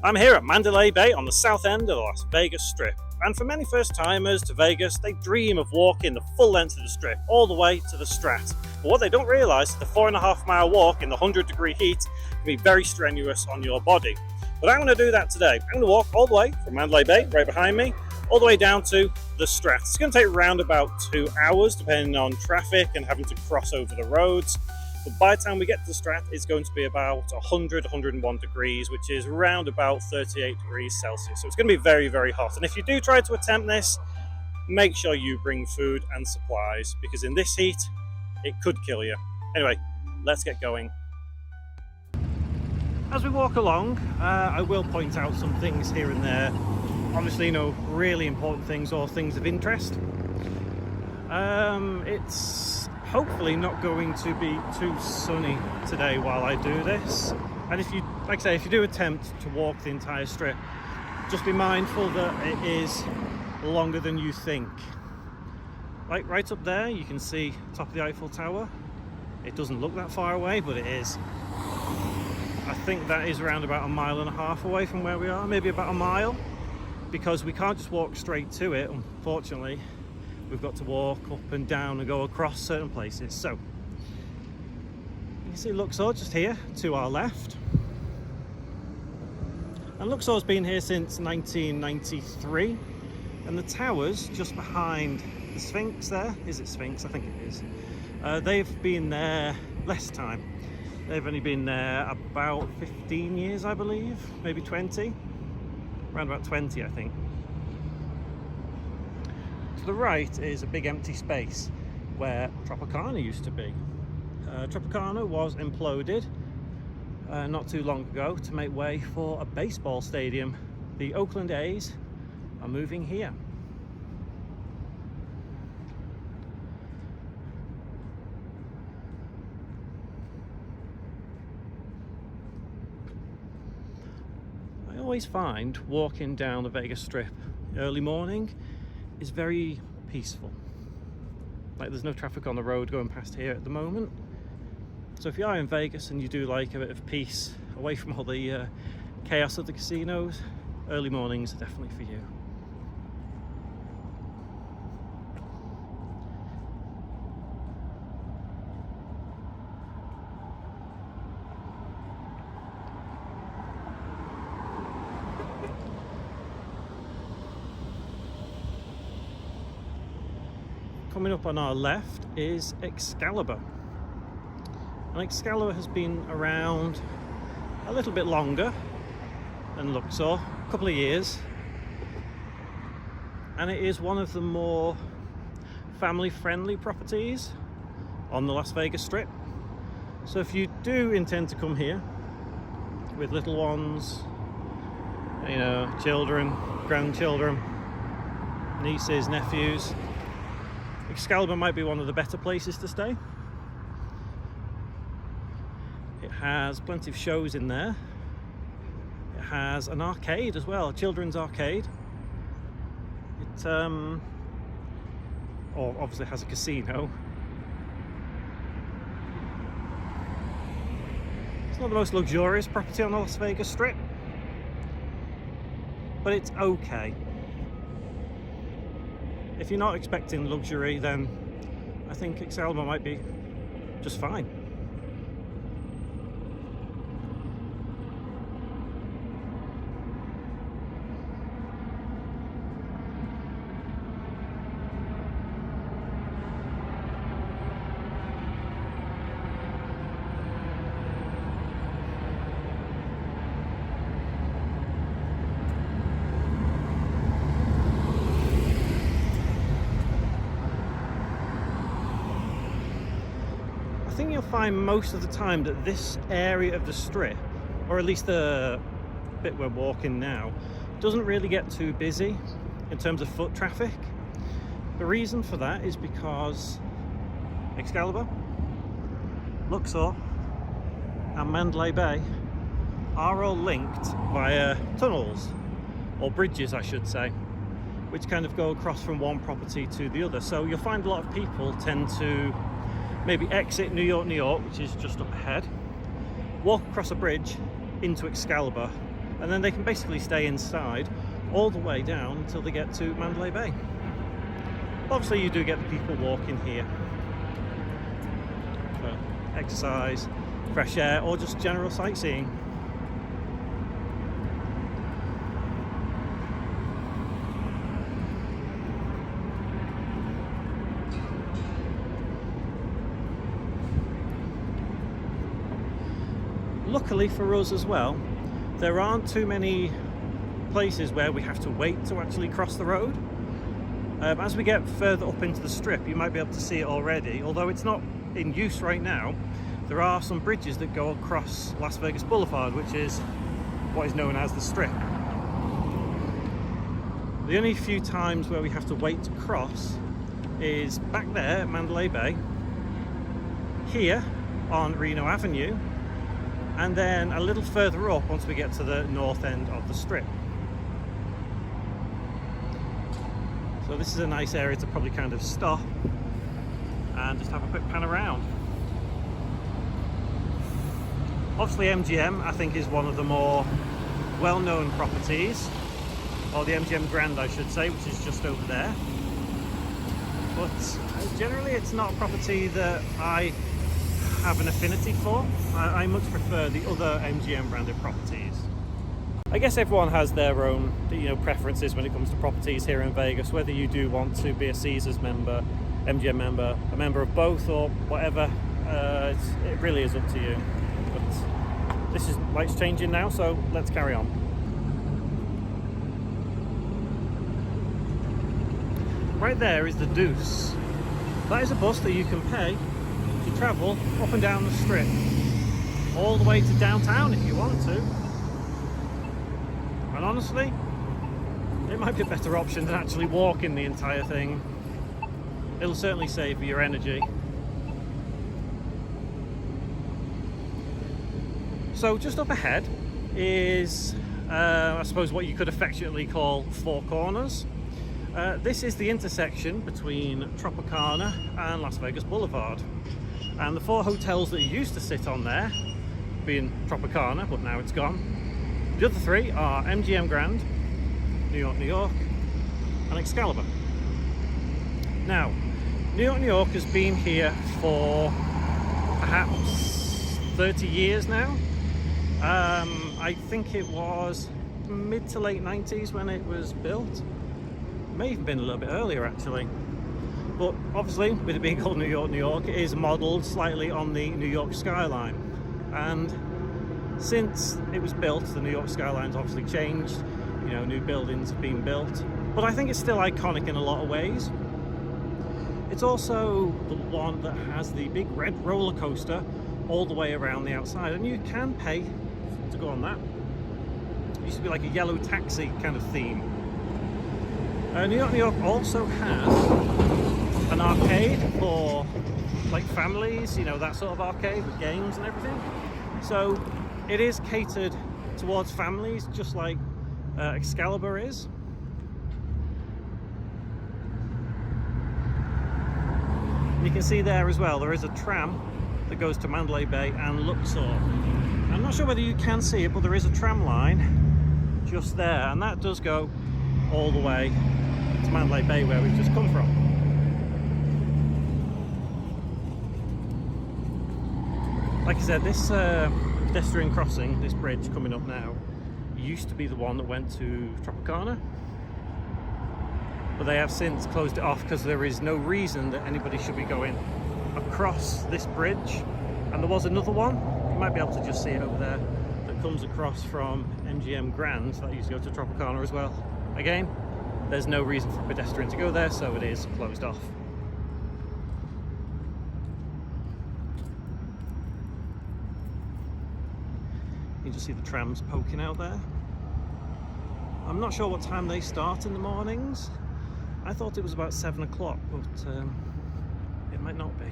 I'm here at Mandalay Bay on the south end of the Las Vegas Strip, and for many first timers to Vegas, they dream of walking the full length of the Strip all the way to the Strat. But what they don't realise is the 4.5 mile walk in the 100-degree heat can be very strenuous on your body. But I'm going to do that today. I'm going to walk all the way from Mandalay Bay, right behind me, all the way down to the Strat. It's going to take around about 2 hours, depending on traffic and having to cross over the roads. But by the time we get to the Strat, it's going to be about 101 degrees, which is around about 38 degrees Celsius. So it's going to be very, very hot. And if you do try to attempt this, make sure you bring food and supplies, because in this heat, it could kill you. Anyway, let's get going. As we walk along, I will point out some things here and there. Obviously, really important things or things of interest. It's hopefully not going to be too sunny today while I do this. And if you, like I say, if you do attempt to walk the entire strip, just be mindful that it is longer than you think. Like right up there, you can see top of the Eiffel Tower. It doesn't look that far away, but it is. I think that is around about 1.5 miles away from where we are, maybe about a mile, because we can't just walk straight to it, unfortunately. We've got to walk up and down and go across certain places. So, you can see Luxor just here to our left. And Luxor's been here since 1993. And the tower's just behind the Sphinx there. Is it Sphinx? I think it is. They've been there less time. They've only been there about 15 years, I believe. Maybe 20. Around about 20, I think. To the right is a big empty space where Tropicana used to be. Tropicana was imploded not too long ago to make way for a baseball stadium. The Oakland A's are moving here. I always find walking down the Vegas Strip early morning is very peaceful. Like, there's no traffic on the road going past here at the moment. So if you are in Vegas and you do like a bit of peace away from all the chaos of the casinos, early mornings are definitely for you. Coming up on our left is Excalibur. And Excalibur has been around a little bit longer than Luxor, a couple of years. And it is one of the more family-friendly properties on the Las Vegas Strip. So if you do intend to come here with little ones, children, grandchildren, nieces, nephews, Excalibur might be one of the better places to stay. It has plenty of shows in there. It has an arcade as well, a children's arcade. It obviously has a casino. It's not the most luxurious property on the Las Vegas Strip, but it's okay. If you're not expecting luxury, then I think Excalibur might be just fine. I think you'll find most of the time that this area of the strip, or at least the bit we're walking now, doesn't really get too busy in terms of foot traffic. The reason for that is because Excalibur, Luxor and Mandalay Bay are all linked via tunnels, or bridges I should say, which kind of go across from one property to the other. So you'll find a lot of people tend to maybe exit New York, which is just up ahead, walk across a bridge into Excalibur, and then they can basically stay inside all the way down until they get to Mandalay Bay. Obviously you do get the people walking here for exercise, fresh air, or just general sightseeing. Luckily for us as well, there aren't too many places where we have to wait to actually cross the road. As we get further up into the strip, you might be able to see it already, although it's not in use right now. There are some bridges that go across Las Vegas Boulevard, which is what is known as the strip. The only few times where we have to wait to cross is back there at Mandalay Bay, here on Reno Avenue, and then a little further up once we get to the north end of the strip. So this is a nice area to probably kind of stop and just have a quick pan around. Obviously MGM, I think, is one of the more well-known properties, or the MGM Grand I should say, which is just over there. But generally it's not a property that I have an affinity for. I much prefer the other MGM branded properties. I guess everyone has their own, preferences when it comes to properties here in Vegas, whether you do want to be a Caesars member, MGM member, a member of both, or whatever. It really is up to you. But this is lights changing now, so let's carry on. Right there is the Deuce. That is a bus that you can pay to travel up and down the strip, all the way to downtown if you want to. And honestly, it might be a better option than actually walking the entire thing. It'll certainly save your energy. So just up ahead is, I suppose, what you could affectionately call Four Corners. This is the intersection between Tropicana and Las Vegas Boulevard. And the four hotels that used to sit on there, being Tropicana, but now it's gone. The other three are MGM Grand, New York, New York, and Excalibur. Now, New York, New York has been here for perhaps 30 years now. I think it was mid to late 90s when it was built. It may even been a little bit earlier actually. But obviously, with it being called New York, New York, it is modelled slightly on the New York skyline. And since it was built, the New York skyline's obviously changed. New buildings have been built. But I think it's still iconic in a lot of ways. It's also the one that has the big red roller coaster all the way around the outside. And you can pay to go on that. It used to be like a yellow taxi kind of theme. New York, New York also has an arcade for like families, that sort of arcade with games and everything. So it is catered towards families, just like Excalibur is. And you can see there as well, there is a tram that goes to Mandalay Bay and Luxor. I'm not sure whether you can see it, but there is a tram line just there, and that does go all the way to Mandalay Bay where we've just come from. Like I said, this pedestrian crossing, this bridge coming up now, used to be the one that went to Tropicana, but they have since closed it off because there is no reason that anybody should be going across this bridge. And there was another one, you might be able to just see it over there, that comes across from MGM Grand, that used to go to Tropicana as well. Again, there's no reason for a pedestrian to go there, so it is closed off. You can just see the trams poking out there. I'm not sure what time they start in the mornings. I thought it was about 7 o'clock, but it might not be.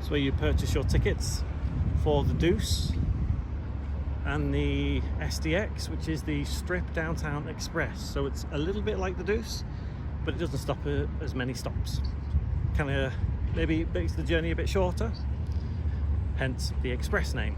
It's where you purchase your tickets for the Deuce and the SDX, which is the Strip Downtown Express. So it's a little bit like the Deuce, but it doesn't stop at as many stops. Kind of maybe makes the journey a bit shorter, hence the Express name.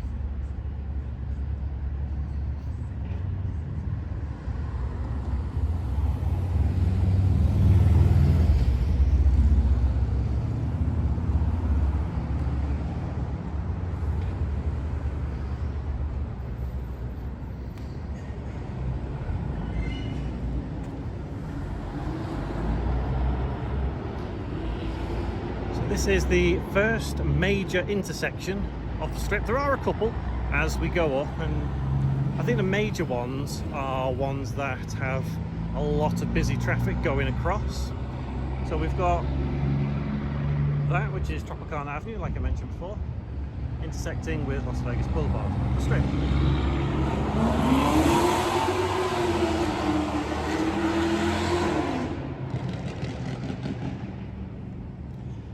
This is the first major intersection of the Strip. There are a couple as we go up, and I think the major ones are ones that have a lot of busy traffic going across. So we've got that, which is Tropicana Avenue, like I mentioned before, intersecting with Las Vegas Boulevard, the Strip.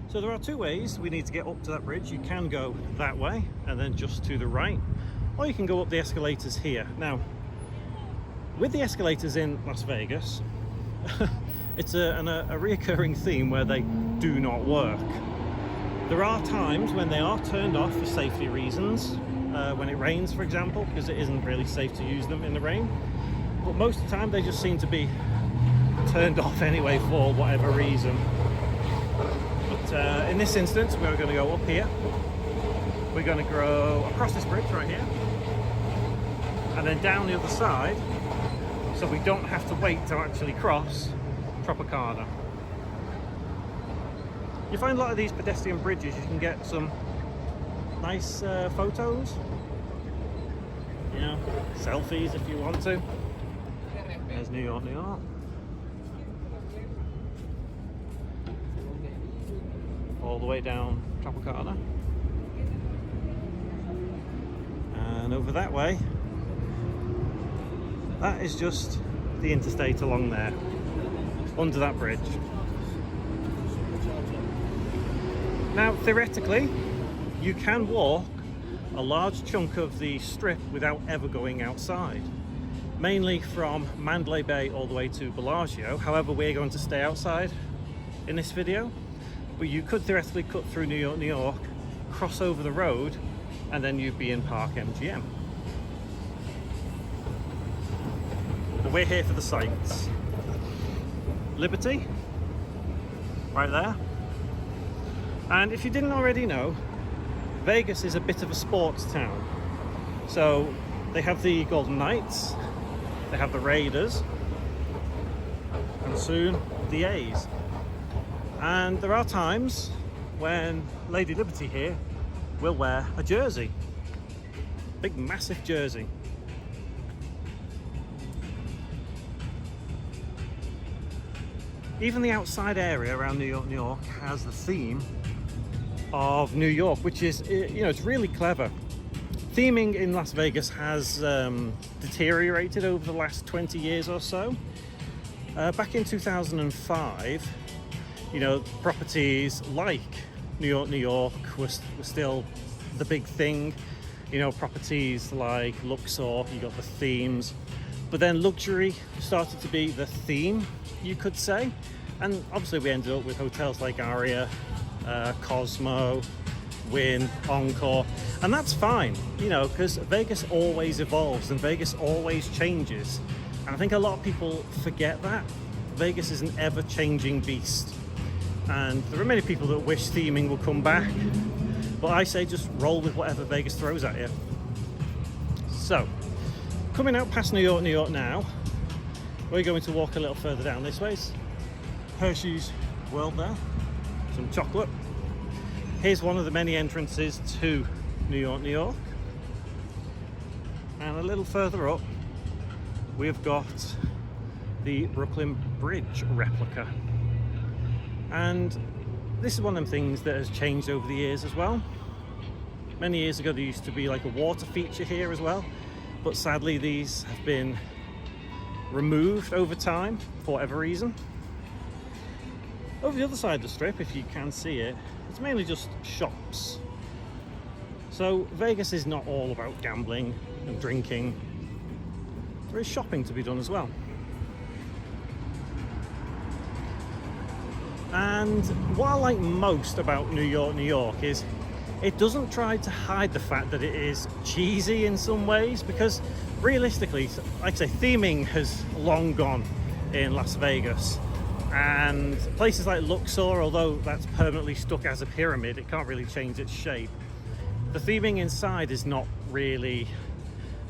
So there are two ways we need to get up to that bridge. You can go that way and then just to the right, or you can go up the escalators here. Now, with the escalators in Las Vegas, it's a reoccurring theme where they do not work. There are times when they are turned off for safety reasons, when it rains, for example, because it isn't really safe to use them in the rain. But most of the time they just seem to be turned off anyway for whatever reason. In this instance, we're going to go up here. We're going to go across this bridge right here, and then down the other side, so we don't have to wait to actually cross Tropicana. You find a lot of these pedestrian bridges, you can get some nice photos, you know, selfies if you want to. There's New York, New York. All the way down Tropicana, and over that way, that is just the interstate along there, under that bridge. Now theoretically you can walk a large chunk of the Strip without ever going outside, mainly from Mandalay Bay all the way to Bellagio. However, we're going to stay outside in this video. But you could theoretically cut through New York, New York, cross over the road, and then you'd be in Park MGM. But we're here for the sights. Liberty, right there. And if you didn't already know, Vegas is a bit of a sports town. So they have the Golden Knights, they have the Raiders, and soon the A's. And there are times when Lady Liberty here will wear a jersey, big massive jersey. Even the outside area around New York, New York has the theme of New York, which is, you know, it's really clever. Theming in Las Vegas has deteriorated over the last 20 years or so. Back in 2005, you know, properties like New York, New York were still the big thing. You know, properties like Luxor, you got the themes. But then luxury started to be the theme, you could say. And obviously we ended up with hotels like Aria, Cosmo, Wynn, Encore. And that's fine, you know, because Vegas always evolves and Vegas always changes. And I think a lot of people forget that. Vegas is an ever-changing beast. And there are many people that wish theming will come back, but I say just roll with whatever Vegas throws at you. So, coming out past New York, New York now, we're going to walk a little further down this way. Hershey's World there, some chocolate. Here's one of the many entrances to New York, New York. And a little further up, we've got the Brooklyn Bridge replica. And this is one of them things that has changed over the years as well. Many years ago there used to be like a water feature here as well, but sadly these have been removed over time for whatever reason. Over the other side of the Strip, if you can see it, it's mainly just shops. So Vegas is not all about gambling and drinking. There is shopping to be done as well. And what I like most about New York is it doesn't try to hide the fact that it is cheesy in some ways, because realistically, like I say, theming has long gone in Las Vegas. And places like Luxor, although that's permanently stuck as a pyramid, it can't really change its shape. The theming inside is not really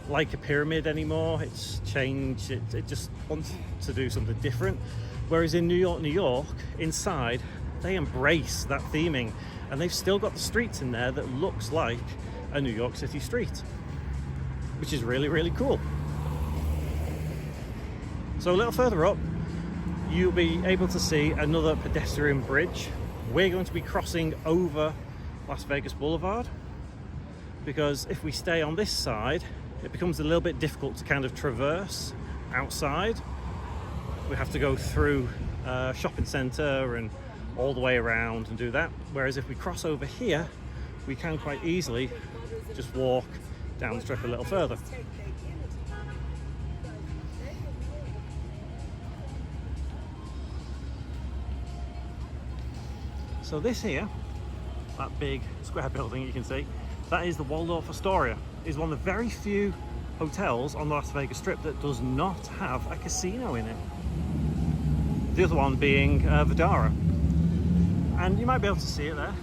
like a pyramid anymore. It's changed, it just wants to do something different. Whereas in New York, inside, they embrace that theming, and they've still got the streets in there that looks like a New York City street, which is really, really cool. So a little further up, you'll be able to see another pedestrian bridge. We're going to be crossing over Las Vegas Boulevard, because if we stay on this side, it becomes a little bit difficult to kind of traverse outside. We have to go through a shopping center and all the way around and do that. Whereas if we cross over here, we can quite easily just walk down the strip a little further. So this here, that big square building you can see, that is the Waldorf Astoria. It's one of the very few hotels on the Las Vegas Strip that does not have a casino in it. The other one being Vdara. And you might be able to see it there.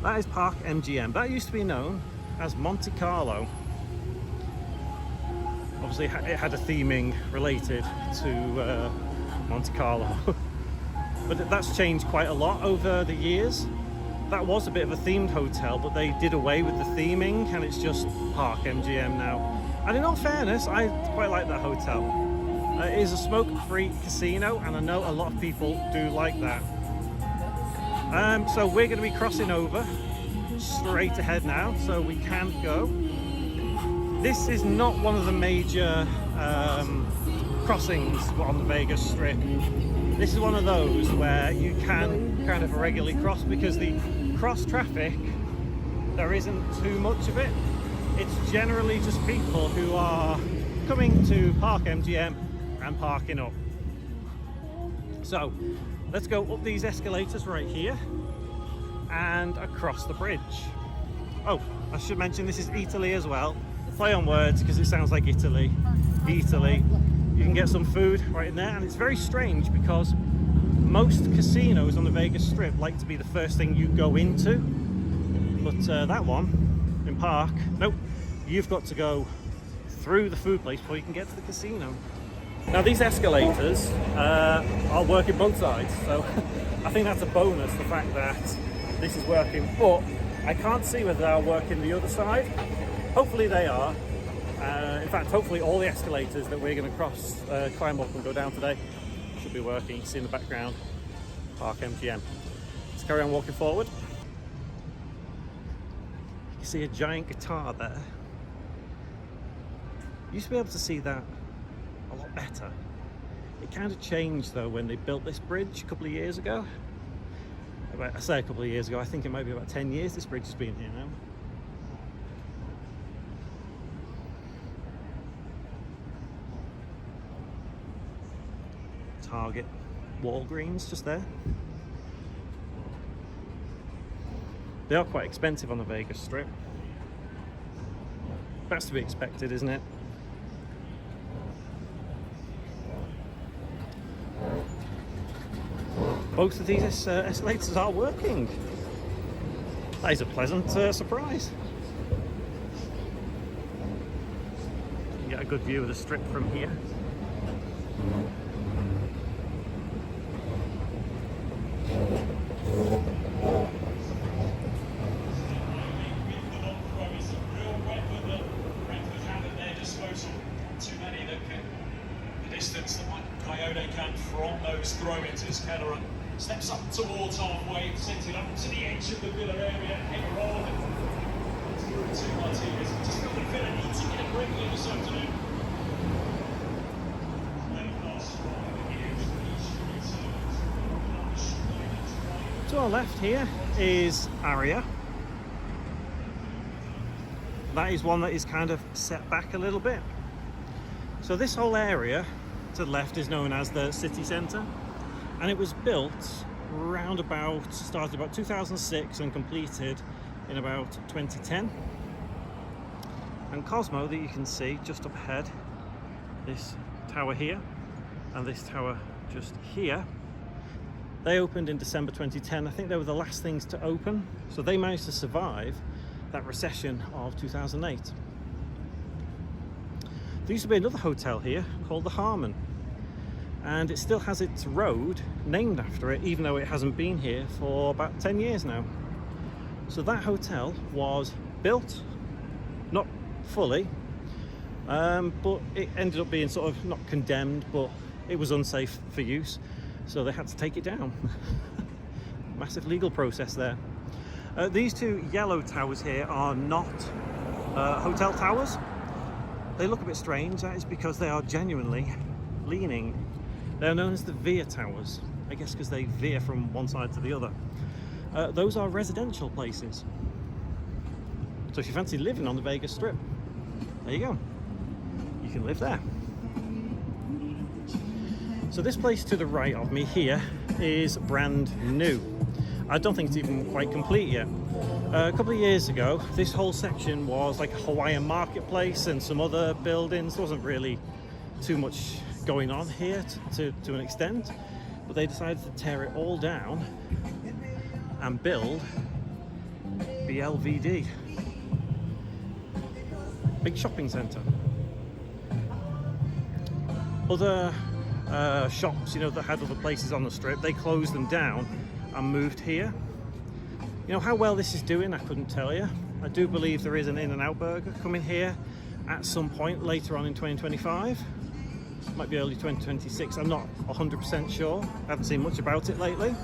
That is Park MGM. That used to be known as Monte Carlo. Obviously it had a theming related to Monte Carlo. But that's changed quite a lot over the years. That was a bit of a themed hotel, but they did away with the theming and it's just Park MGM now. And in all fairness, I quite like that hotel. It is a smoke-free casino, and I know a lot of people do like that. So we're going to be crossing over straight ahead now, so we can go. This is not one of the major crossings on the Vegas Strip. This is one of those where you can kind of irregularly cross, because the cross traffic, there isn't too much of it. It's generally just people who are coming to Park MGM and parking up. So let's go up these escalators right here and across the bridge. Oh, I should mention this is Italy as well. Play on words because it sounds like Italy. Italy. You can get some food right in there, and it's very strange because most casinos on the Vegas Strip like to be the first thing you go into, but that one in Park, nope, you've got to go through the food place before you can get to the casino. Now these escalators are working both sides, so I think that's a bonus, the fact that this is working, but I can't see whether they're working the other side. Hopefully they are. In fact, hopefully all the escalators that we're going to climb up and go down today should be working. You can see in the background, Park MGM. Let's carry on walking forward. You see a giant guitar there. You used to be able to see that a lot better. It kind of changed though when they built this bridge a couple of years ago. I say a couple of years ago, I think it might be about 10 years this bridge has been here now. Target, Walgreens just there. They are quite expensive on the Vegas Strip. That's to be expected, isn't it? Both of these escalators are working. That is a pleasant surprise. You can get a good view of the Strip from here. From those throw-ins as Keller steps up towards halfway, sends it up to the edge of the Villa area, header on, and through to Martinez. Just feel that Villa needs to get a break here this afternoon. To our left here is Aria. that is one that is kind of set back a little bit. So this whole area to the left is known as the city centre, and it was built started about 2006 and completed in about 2010. And Cosmo, that you can see just up ahead, this tower here and this tower just here, they opened in December 2010. I think they were the last things to open, so they managed to survive that recession of 2008. There used to be another hotel here called the Harmon, and it still has its road named after it, even though it hasn't been here for about 10 years now. So that hotel was built, not fully, but it ended up being sort of not condemned, but it was unsafe for use, so they had to take it down. Massive legal process there. These two yellow towers here are not hotel towers. They look a bit strange. That is because they are genuinely leaning. They're known as the veer towers, I guess because they veer from one side to the other. Those are residential places. So if you fancy living on the Vegas Strip, there you go. You can live there. So this place to the right of me here is brand new. I don't think it's even quite complete yet. A couple of years ago, this whole section was like a Hawaiian marketplace and some other buildings. There wasn't really too much going on here to an extent, but they decided to tear it all down and build BLVD. Big shopping centre. Other shops, that had other places on the strip, they closed them down and moved here. How well this is doing, I couldn't tell you. I do believe there is an In-N-Out burger coming here at some point later on in 2025. Might be early 2026, I'm not 100% sure. I haven't seen much about it lately.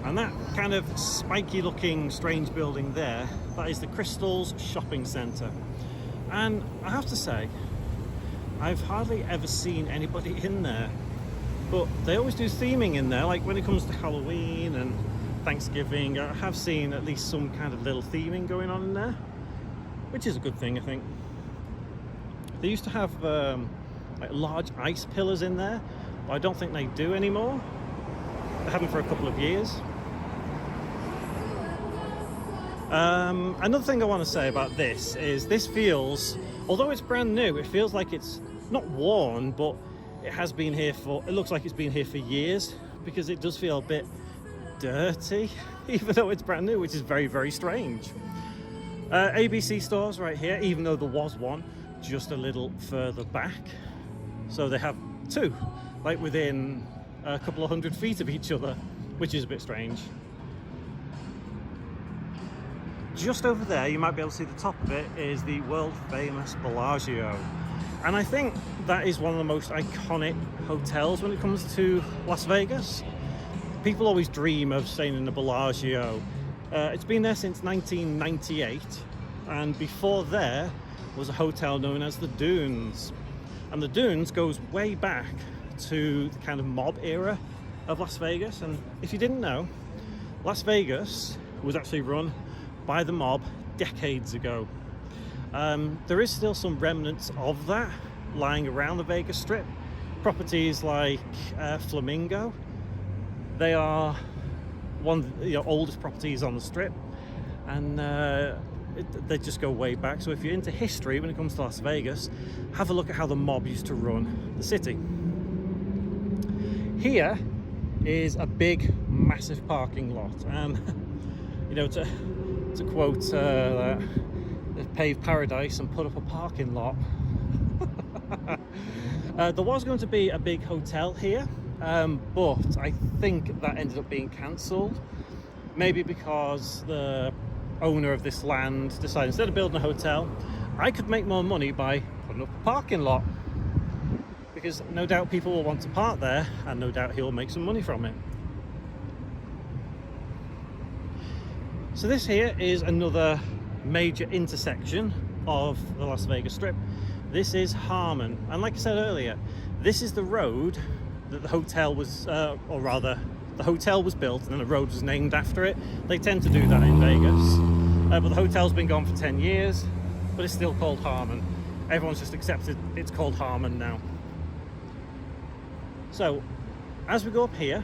And that kind of spiky looking strange building there, that is the Crystals Shopping Centre. And I have to say, I've hardly ever seen anybody in there, but they always do theming in there, like when it comes to Halloween and Thanksgiving. I have seen at least some kind of little theming going on in there, which is a good thing, I think. They used to have like large ice pillars in there, but I don't think they do anymore. They haven't for a couple of years. Another thing I want to say about this is this feels, although it's brand new, it feels like it's not worn, but it has been here it looks like it's been here for years, because it does feel a bit dirty, even though it's brand new, which is very, very strange. ABC stores right here, even though there was one just a little further back. So they have two, like within a couple of 100 feet of each other, which is a bit strange. Just over there, you might be able to see the top of it, is the world famous Bellagio. And I think that is one of the most iconic hotels when it comes to Las Vegas. People always dream of staying in the Bellagio. It's been there since 1998, and before there was a hotel known as the Dunes. And the Dunes goes way back to the kind of mob era of Las Vegas. And if you didn't know, Las Vegas was actually run by the mob decades ago. There is still some remnants of that lying around the Vegas Strip. Properties like Flamingo, they are one of the oldest properties on the Strip, and they just go way back. So if you're into history when it comes to Las Vegas, have a look at how the mob used to run the city. Here is a big, massive parking lot, and to quote they've paved paradise and put up a parking lot. There was going to be a big hotel here, but I think that ended up being cancelled. Maybe because the owner of this land decided, instead of building a hotel, I could make more money by putting up a parking lot, because no doubt people will want to park there, and no doubt he'll make some money from it. So this here is another major intersection of the Las Vegas Strip. This is Harmon, and like I said earlier, this is the road that the hotel was, or rather the hotel was built and then a road was named after it. They tend to do that in Vegas. But the hotel's been gone for 10 years, but it's still called Harmon. Everyone's just accepted it's called Harmon now. So, as we go up here,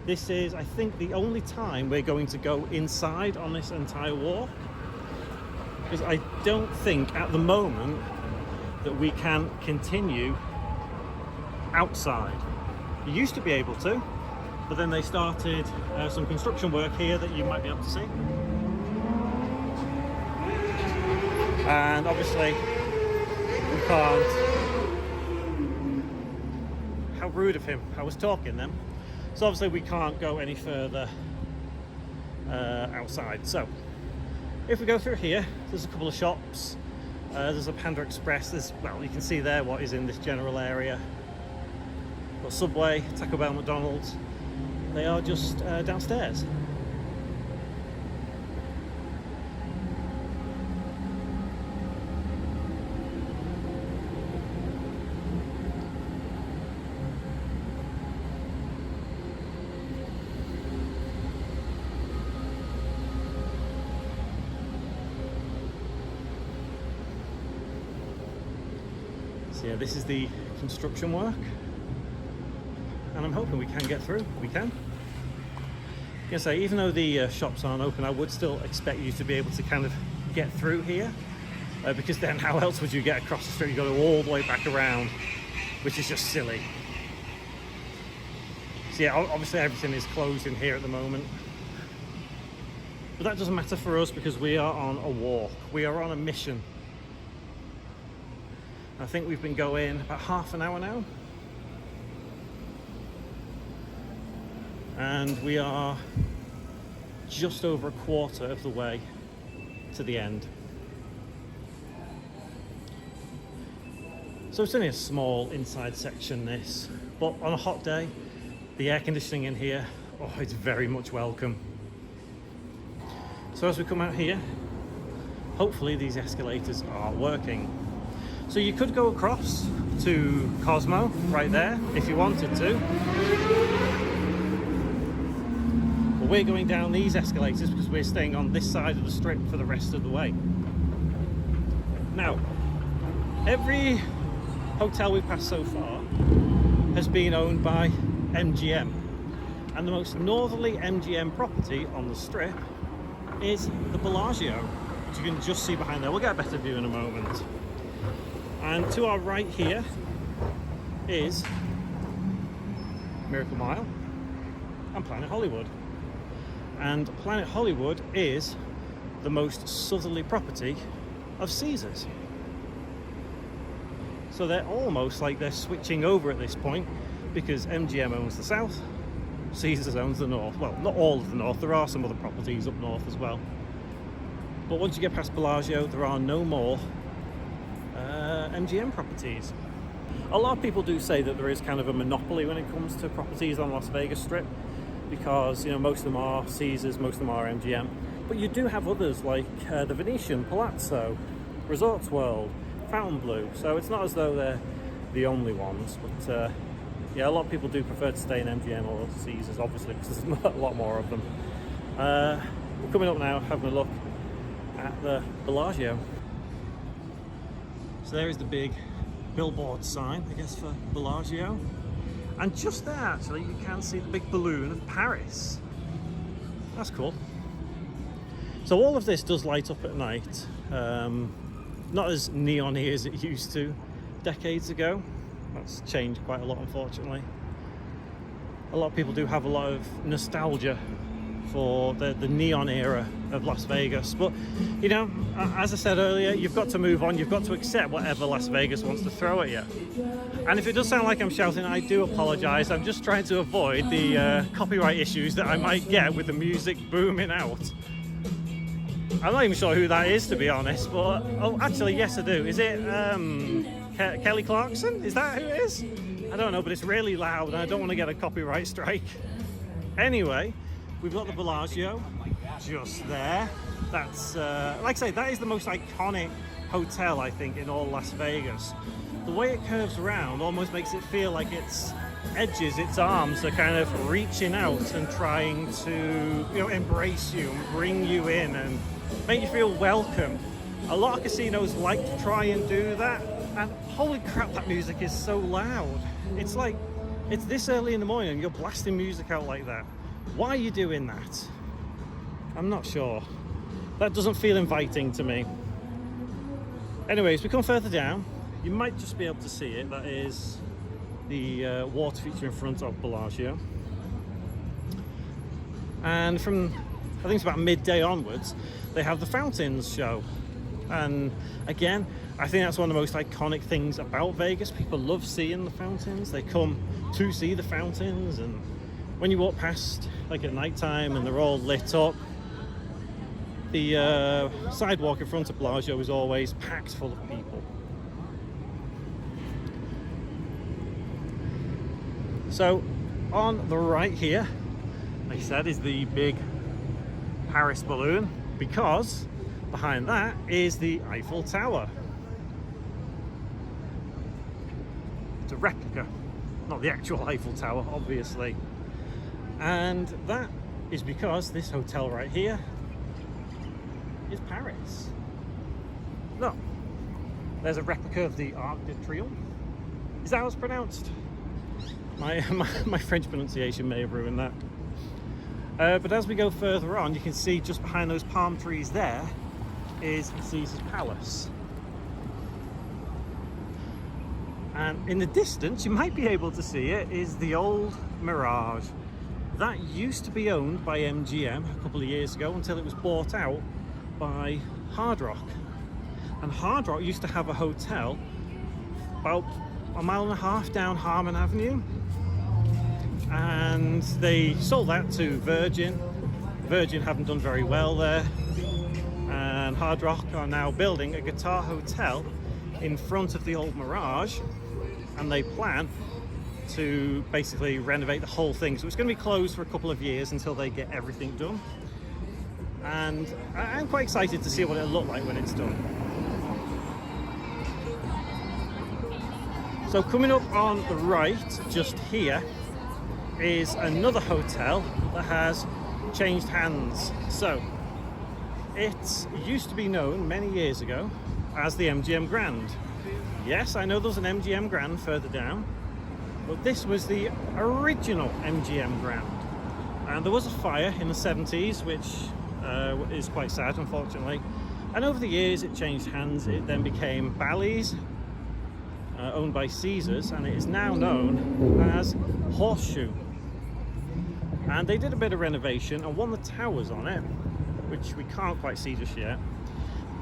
this is, I think, the only time we're going to go inside on this entire walk. Because I don't think at the moment that we can continue outside. You used to be able to, but then they started some construction work here that you might be able to see. And obviously we can't. How rude of him. I was talking then. So obviously we can't go any further outside. So if we go through here, there's a couple of shops. There's a Panda Express. There's, well, you can see there what is in this general area. Got Subway, Taco Bell, McDonald's. They are just downstairs. So yeah, this is the construction work, and I'm hoping we can get through. We can. I'm gonna say, even though the shops aren't open, I would still expect you to be able to kind of get through here, because then how else would you get across the street? You got to go all the way back around, which is just silly. So yeah, obviously everything is closed in here at the moment, but that doesn't matter for us because we are on a walk. We are on a mission. I think we've been going about half an hour now, and we are just over a quarter of the way to the end. So it's only a small inside section, this, but on a hot day, the air conditioning in here, oh, it's very much welcome. So as we come out here, hopefully these escalators are working. So you could go across to Cosmo right there if you wanted to. But we're going down these escalators because we're staying on this side of the strip for the rest of the way. Now, every hotel we've passed so far has been owned by MGM. And the most northerly MGM property on the strip is the Bellagio, which you can just see behind there. We'll get a better view in a moment. And to our right here is Miracle Mile and Planet Hollywood. And Planet Hollywood is the most southerly property of Caesars. So they're almost like they're switching over at this point, because MGM owns the south, Caesars owns the north. Well, not all of the north, there are some other properties up north as well. But once you get past Bellagio, there are no more MGM properties. A lot of people do say that there is kind of a monopoly when it comes to properties on Las Vegas Strip, because, you know, most of them are Caesars, most of them are MGM, but you do have others like the Venetian, Palazzo, Resorts World, Fontainebleau, so it's not as though they're the only ones. But yeah, a lot of people do prefer to stay in MGM or Caesars, obviously, because there's a lot more of them. We're coming up now, having a look at the Bellagio. So there is the big billboard sign, I guess, for Bellagio. And just there, actually, you can see the big balloon of Paris. That's cool. So all of this does light up at night. Not as neon-y as it used to decades ago. That's changed quite a lot, unfortunately. A lot of people do have a lot of nostalgia for the neon era of Las Vegas, but you know, as I said earlier, you've got to move on. You've got to accept whatever Las Vegas wants to throw at you. And if it does sound like I'm shouting, I do apologize. I'm just trying to avoid the copyright issues that I might get with the music booming out. I'm not even sure who that is, to be honest, but oh, actually, yes, I do. Is it Kelly Clarkson? Is that who it is? I don't know, but it's really loud and I don't want to get a copyright strike. Anyway, we've got the Bellagio just there. That's, like I say, that is the most iconic hotel, I think, in all Las Vegas. The way it curves around almost makes it feel like it's edges, its arms are kind of reaching out and trying to, you know, embrace you and bring you in and make you feel welcome. A lot of casinos like to try and do that, and holy crap, that music is so loud. It's like, it's this early in the morning and you're blasting music out like that. Why are you doing that? I'm not sure. That doesn't feel inviting to me. Anyways, we come further down. You might just be able to see it. That is the water feature in front of Bellagio. And from, I think it's about midday onwards, they have the fountains show. And again, I think that's one of the most iconic things about Vegas. People love seeing the fountains. They come to see the fountains, and when you walk past, like at night time, and they're all lit up, the sidewalk in front of Bellagio is always packed full of people. So on the right here, like I said, is the big Paris balloon, because behind that is the Eiffel Tower. It's a replica, not the actual Eiffel Tower, obviously. And that is because this hotel right here is Paris. Look, there's a replica of the Arc de Triomphe. Is that how it's pronounced? My French pronunciation may have ruined that. But as we go further on, you can see just behind those palm trees there is Caesar's Palace. And in the distance, you might be able to see it, is the old Mirage. That used to be owned by MGM a couple of years ago until it was bought out by Hard Rock. And Hard Rock used to have a hotel about a mile and a half down Harmon Avenue, and they sold that to Virgin. Virgin haven't done very well there, and Hard Rock are now building a guitar hotel in front of the old Mirage, and they plan to basically renovate the whole thing. So it's going to be closed for a couple of years until they get everything done, and I'm quite excited to see what it'll look like when it's done. So coming up on the right, just here, is another hotel that has changed hands. So it used to be known many years ago as the MGM Grand. Yes, I know there's an MGM Grand further down, but this was the original MGM Grand. And there was a fire in the 70s, which is quite sad, unfortunately. And over the years it changed hands. It then became Bally's, owned by Caesars, and it is now known as Horseshoe. And they did a bit of renovation, and one of the towers on it, which we can't quite see just yet,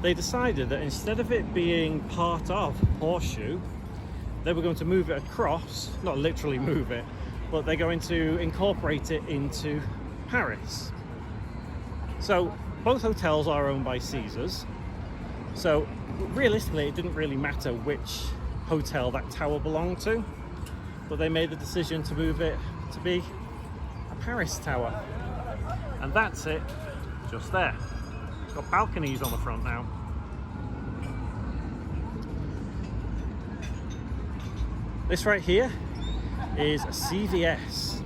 they decided that instead of it being part of Horseshoe, they were going to move it across, not literally move it, but they're going to incorporate it into Paris. So both hotels are owned by Caesars, so realistically it didn't really matter which hotel that tower belonged to, but they made the decision to move it to be a Paris tower, and that's it just there. It's got balconies on the front now. This right here is a CVS,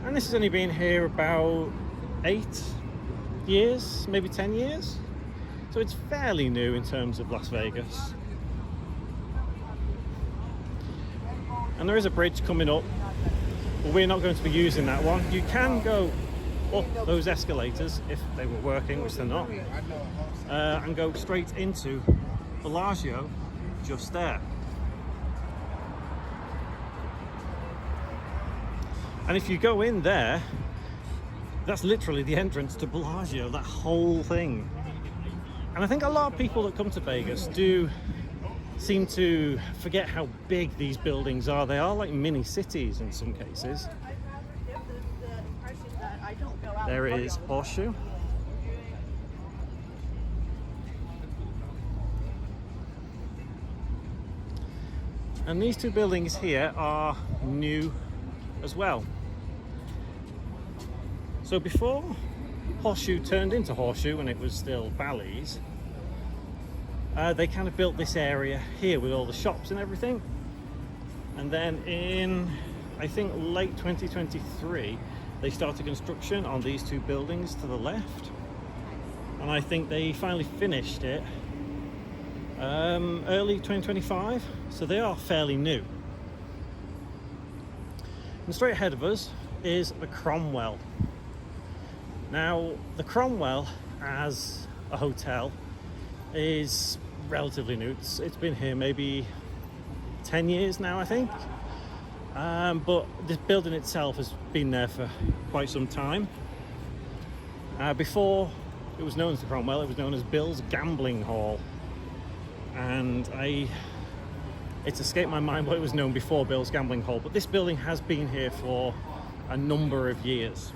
and this has only been here about 8 years, maybe 10 years, so it's fairly new in terms of Las Vegas. And there is a bridge coming up, but we're not going to be using that one. You can go up those escalators if they were working, which they're not, and go straight into Bellagio just there. And if you go in there, that's literally the entrance to Bellagio, that whole thing. And I think a lot of people that come to Vegas do seem to forget how big these buildings are. They are like mini cities in some cases. There is Horseshoe. And these two buildings here are new as well. So before Horseshoe turned into Horseshoe, when it was still Bally's, they kind of built this area here with all the shops and everything. And then in I think late 2023, they started construction on these two buildings to the left. And I think they finally finished it early 2025. So they are fairly new. And straight ahead of us is the Cromwell. Now, the Cromwell as a hotel is relatively new. It's been here maybe 10 years now, I think. But this building itself has been there for quite some time. Before it was known as the Cromwell, it was known as Bill's Gambling Hall. And it's escaped my mind what it was known before Bill's Gambling Hall, but this building has been here for a number of years.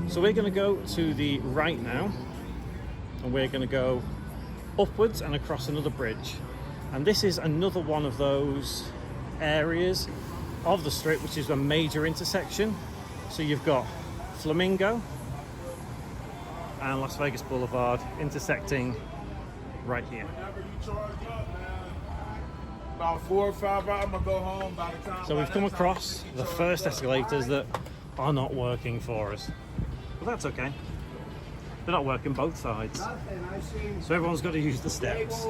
So we're going to go to the right now, and we're going to go upwards and across another bridge. And this is another one of those areas of the Strip which is a major intersection. So you've got Flamingo and Las Vegas Boulevard intersecting right here. About 4 or 5 hours, I'm gonna go home by the time. So we've come across the first escalators that are not working for us. But that's okay. They're not working both sides. So everyone's got to use the steps.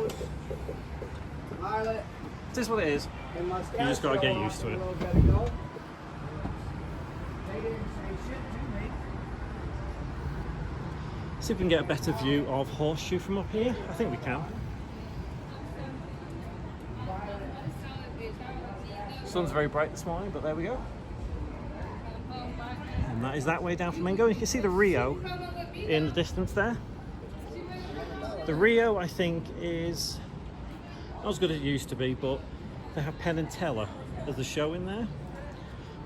This is what it is. You just got to get used to it. See if we can get a better view of Horseshoe from up here. I think we can. Sun's very bright this morning, but there we go. And that is that way down Flamingo. You can see the Rio in the distance there. The Rio, I think, is not as good as it used to be, but they have Penn and Teller as the show in there.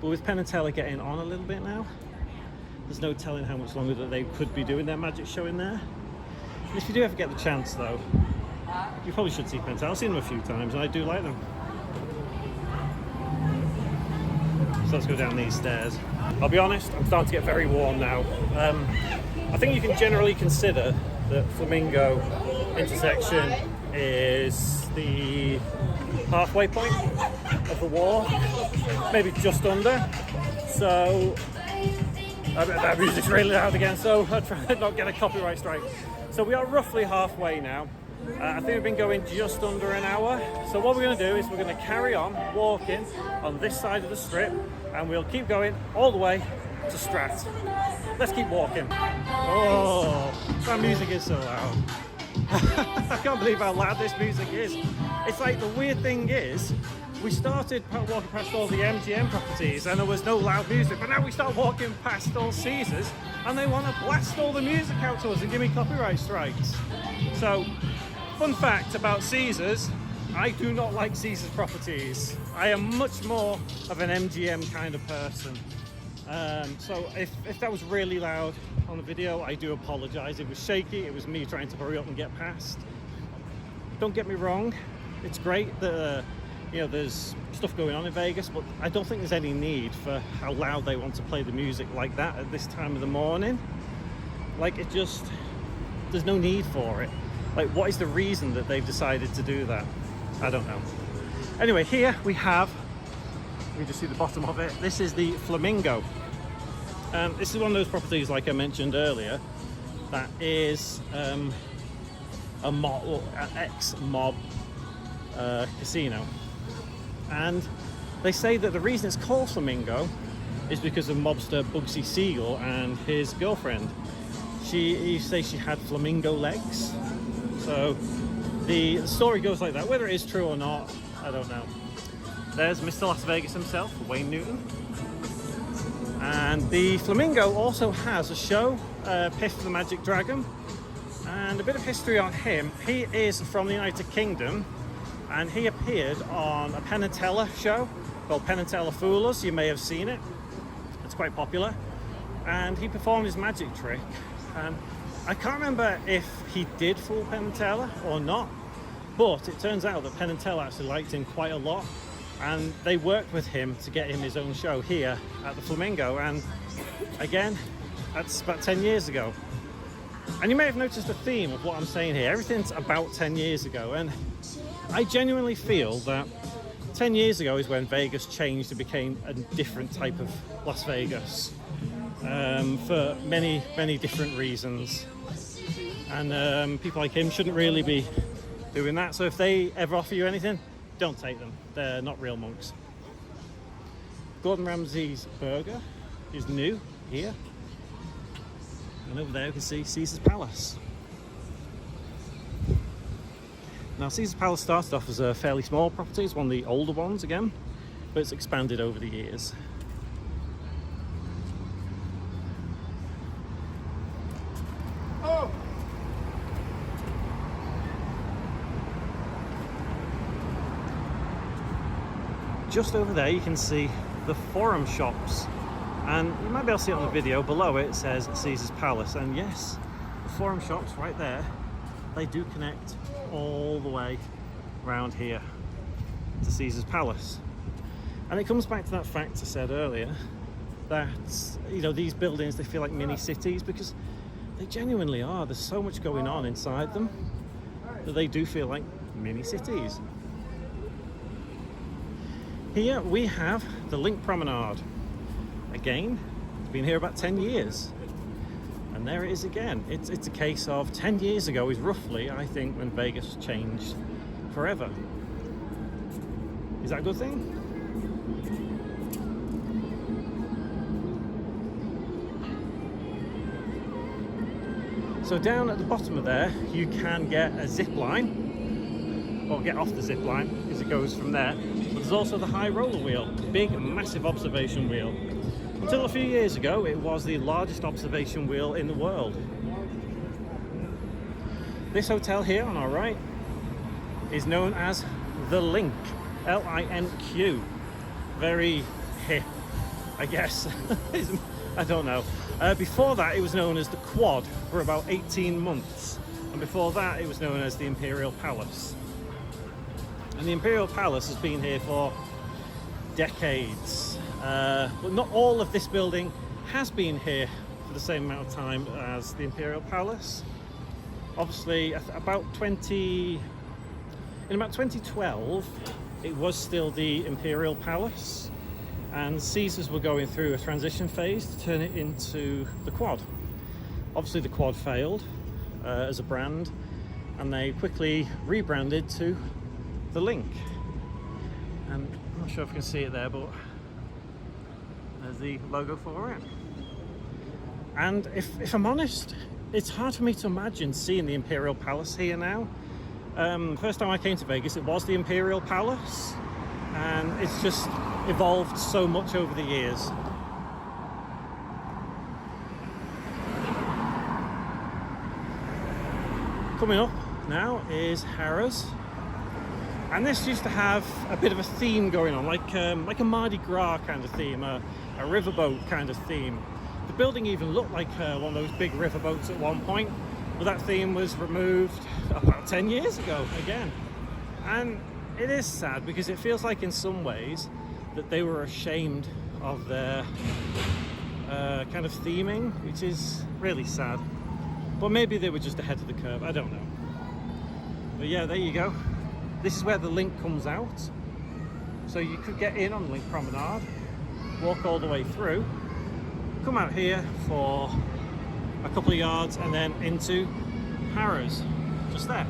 But with Penn and Teller getting on a little bit now, there's no telling how much longer that they could be doing their magic show in there. And if you do ever get the chance, though, you probably should see Penn and Teller. I've seen them a few times, and I do like them. So let's go down these stairs. I'll be honest, I'm starting to get very warm now. I think you can generally consider that Flamingo intersection is the halfway point of the wall, maybe just under. So that music's really loud again, so I'll try to not get a copyright strike. So we are roughly halfway now. I think we've been going just under an hour. So what we're going to do is we're going to carry on walking on this side of the Strip, and we'll keep going all the way to Strat. Let's keep walking. Oh, that music is so loud. I can't believe how loud this music is. It's like the weird thing is, we started walking past all the MGM properties and there was no loud music, but now we start walking past all Caesars and they want to blast all the music out to us and give me copyright strikes. So, fun fact about Caesars, I do not like Caesars properties. I am much more of an MGM kind of person. So if that was really loud on the video, I do apologize. It was shaky, it was me trying to hurry up and get past. Don't get me wrong, it's great that there's stuff going on in Vegas, but I don't think there's any need for how loud they want to play the music like that at this time of the morning. Like, there's no need for it. Like, what is the reason that they've decided to do that? I don't know. Anyway, here we just see the bottom of it. This is the Flamingo. This is one of those properties, like I mentioned earlier, that is an ex-mob casino. And they say that the reason it's called Flamingo is because of mobster Bugsy Siegel and his girlfriend. You say she had flamingo legs. So the story goes like that. Whether it is true or not, I don't know. There's Mr. Las Vegas himself, Wayne Newton. And the Flamingo also has a show, Piff the Magic Dragon. And a bit of history on him. He is from the United Kingdom, and he appeared on a Penn and Teller show called Penn and Teller Fool Us. You may have seen it. It's quite popular. And he performed his magic trick. And I can't remember if he did fool Penn and Teller or not, but it turns out that Penn and Teller actually liked him quite a lot, and they worked with him to get him his own show here at the Flamingo. And again, that's about 10 years ago. And you may have noticed a theme of what I'm saying here. Everything's about 10 years ago, and I genuinely feel that 10 years ago is when Vegas changed and became a different type of Las Vegas, for many, many different reasons. And people like him shouldn't really be doing that. So if they ever offer you anything, don't take them. They're not real monks. Gordon Ramsay's burger is new here. And over there you can see Caesar's Palace. Now Caesar's Palace started off as a fairly small property. It's one of the older ones again, but it's expanded over the years. Oh! Just over there you can see the Forum Shops, and you might be able to see it on the video. Below it says Caesar's Palace, and yes, the Forum Shops right there, they do connect all the way around here to Caesar's Palace. And it comes back to that fact I said earlier, that, you know, these buildings, they feel like mini cities, because they genuinely are. There's so much going on inside them that they do feel like mini cities. Here we have the Link Promenade. Again, it's been here about 10 years. And there it is again. It's a case of 10 years ago is roughly, I think, when Vegas changed forever. Is that a good thing? So down at the bottom of there, you can get a zip line, or get off the zip line, because it goes from there. But there's also the high roller wheel, big, massive observation wheel. Until a few years ago, it was the largest observation wheel in the world. This hotel here on our right is known as the Link, L-I-N-Q. Very hip, I guess. I don't know. Before that, it was known as the Quad for about 18 months. And before that, it was known as the Imperial Palace. And the Imperial Palace has been here for decades. But not all of this building has been here for the same amount of time as the Imperial Palace. Obviously, in about 2012, it was still the Imperial Palace, and Caesars were going through a transition phase to turn it into the Quad. Obviously, the Quad failed as a brand, and they quickly rebranded to the Link. And I'm not sure if you can see it there, but there's the logo for it. And if I'm honest, it's hard for me to imagine seeing the Imperial Palace here now. First time I came to Vegas, it was the Imperial Palace, and it's just evolved so much over the years. Coming up now is Harrah's. And this used to have a bit of a theme going on, like a Mardi Gras kind of theme, a riverboat kind of theme. The building even looked like one of those big riverboats at one point, but that theme was removed about 10 years ago again. And it is sad, because it feels like in some ways that they were ashamed of their kind of theming, which is really sad. But maybe they were just ahead of the curve, I don't know. But yeah, there you go. This is where the Link comes out. So you could get in on Link Promenade, walk all the way through, come out here for a couple of yards, and then into Harrah's, just there.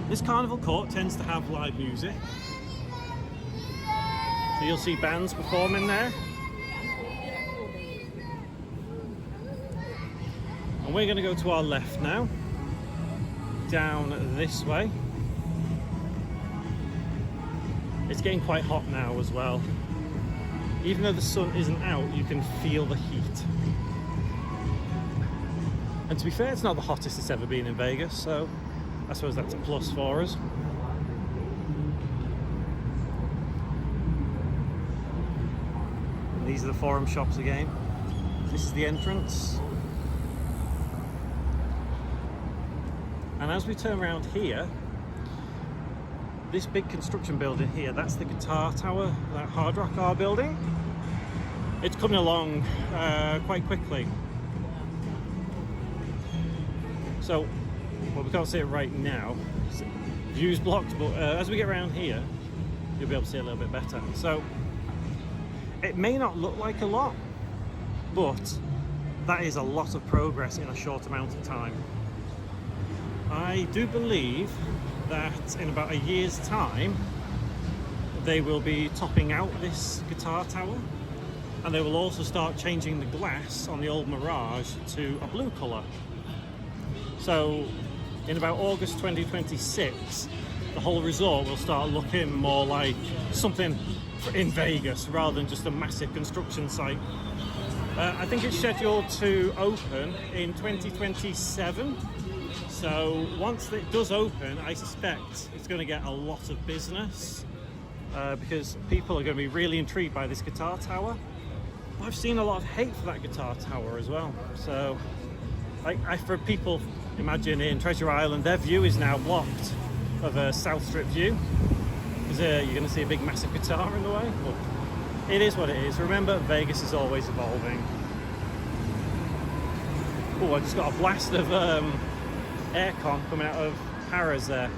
This carnival court tends to have live music. So you'll see bands performing there. And we're going to go to our left now, down this way. It's getting quite hot now as well. Even though the sun isn't out, you can feel the heat. And to be fair, it's not the hottest it's ever been in Vegas, so I suppose that's a plus for us. And these are the Forum Shops again. This is the entrance. And as we turn around here, this big construction building here, that's the Guitar Tower, that Hard Rock R building. It's coming along quite quickly. So, well, we can't see it right now. view's blocked, but as we get around here, you'll be able to see a little bit better. So it may not look like a lot, but that is a lot of progress in a short amount of time. I do believe that in about a year's time, they will be topping out this guitar tower, and they will also start changing the glass on the old Mirage to a blue colour. So in about August 2026, the whole resort will start looking more like something in Vegas rather than just a massive construction site. I think it's scheduled to open in 2027. So once it does open, I suspect it's going to get a lot of business because people are going to be really intrigued by this guitar tower. I've seen a lot of hate for that guitar tower as well. So for people, imagine in Treasure Island, their view is now blocked of a South Strip view because you're going to see a big massive guitar in the way. But it is what it is. Remember, Vegas is always evolving. Oh, I just got a blast of aircon coming out of Harrah's there.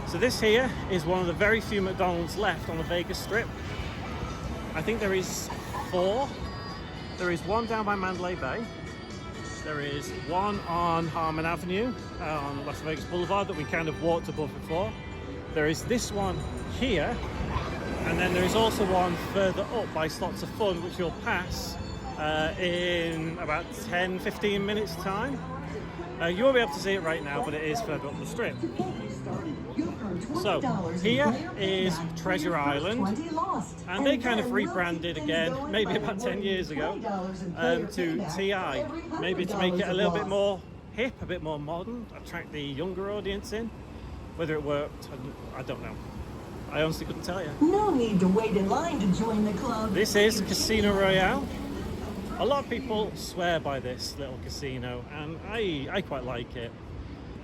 So this here is one of the very few McDonald's left on the Vegas Strip. I think there is 4. There is one down by Mandalay Bay. There is one on Harmon Avenue on Las Vegas Boulevard that we kind of walked above before. There is this one here, and then there is also one further up by Slots of Fun, which you'll pass in about 10-15 minutes time. You won't be able to see it right now, but it is further up the strip. So here is Treasure Island, and they kind of rebranded again, maybe about 10 years ago, to TI, maybe to make it a little bit more hip, a bit more modern, attract the younger audience in. Whether it worked, I don't know. I honestly couldn't tell you. No need to wait in line to join the club. This is Casino Royale. A lot of people swear by this little casino, and I quite like it.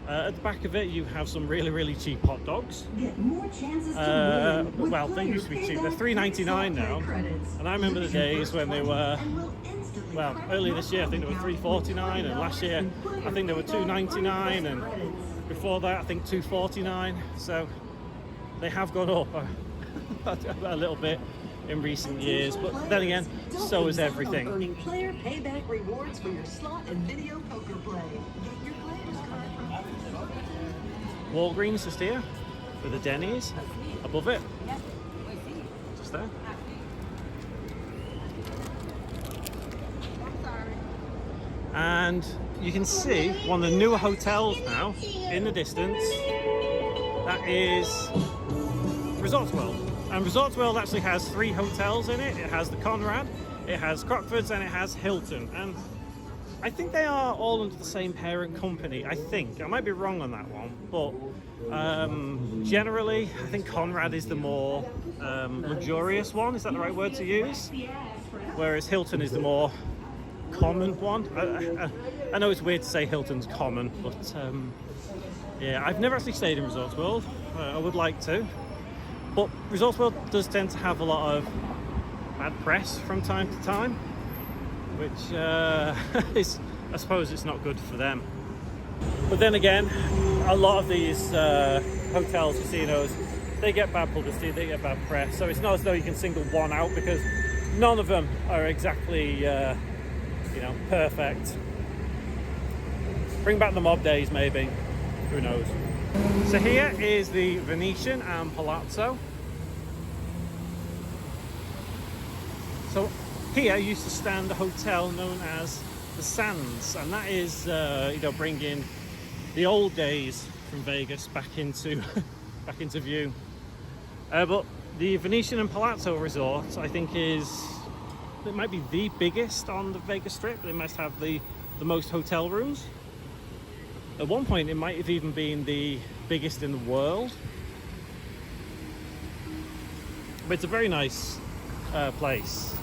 At the back of it, you have some really, really cheap hot dogs. Get more chances to win with Well, they used to be cheap. They're $3.99 now, and I remember the days when they were. Well, earlier this year I think they were $3.49, and last year I think they were $2.99, and before that I think $2.49. So they have gone up a little bit in recent years, but then again, so is everything. Earning player payback rewards for your slot and video poker play. Get your players card from Walgreens just here with the Denny's above it, just there. And you can see one of the newer hotels now in the distance. That is Resorts World. And Resorts World actually has 3 hotels in it. It has the Conrad, it has Crockford's, and it has Hilton. And I think they are all under the same parent company, I think. I might be wrong on that one, but generally, I think Conrad is the more luxurious one. Is that the right word to use? Whereas Hilton is the more common one. I know it's weird to say Hilton's common, but yeah, I've never actually stayed in Resorts World. I would like to. But Resorts World does tend to have a lot of bad press from time to time, which is, I suppose it's not good for them. But then again, a lot of these hotels, casinos, they get bad publicity, they get bad press, so it's not as though you can single one out because none of them are exactly, perfect. Bring back the mob days, maybe. Who knows? So here is the Venetian and Palazzo. So here used to stand a hotel known as the Sands, and that is, bringing the old days from Vegas back into back into view. But the Venetian and Palazzo Resort, I think, it might be the biggest on the Vegas Strip. They must have the most hotel rooms. At one point, it might have even been the biggest in the world. But it's a very nice place.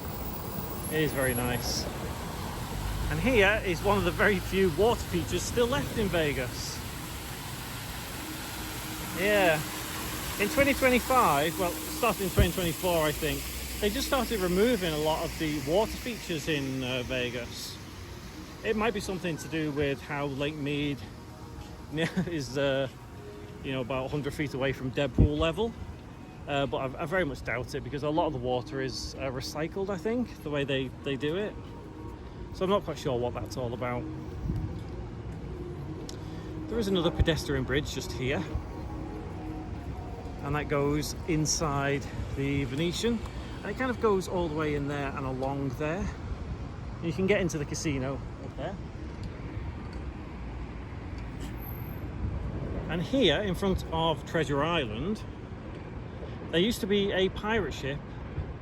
It is very nice. And here is one of the very few water features still left in Vegas. Yeah. In 2025, well, starting in 2024, I think, they just started removing a lot of the water features in Vegas. It might be something to do with how Lake Mead is you know, about 100 feet away from dead pool level. But I very much doubt it, because a lot of the water is recycled, I think, the way they do it. So I'm not quite sure what that's all about. There is another pedestrian bridge just here, and that goes inside the Venetian, and it kind of goes all the way in there and along there. You can get into the casino up there. And here in front of Treasure Island, there used to be a pirate ship,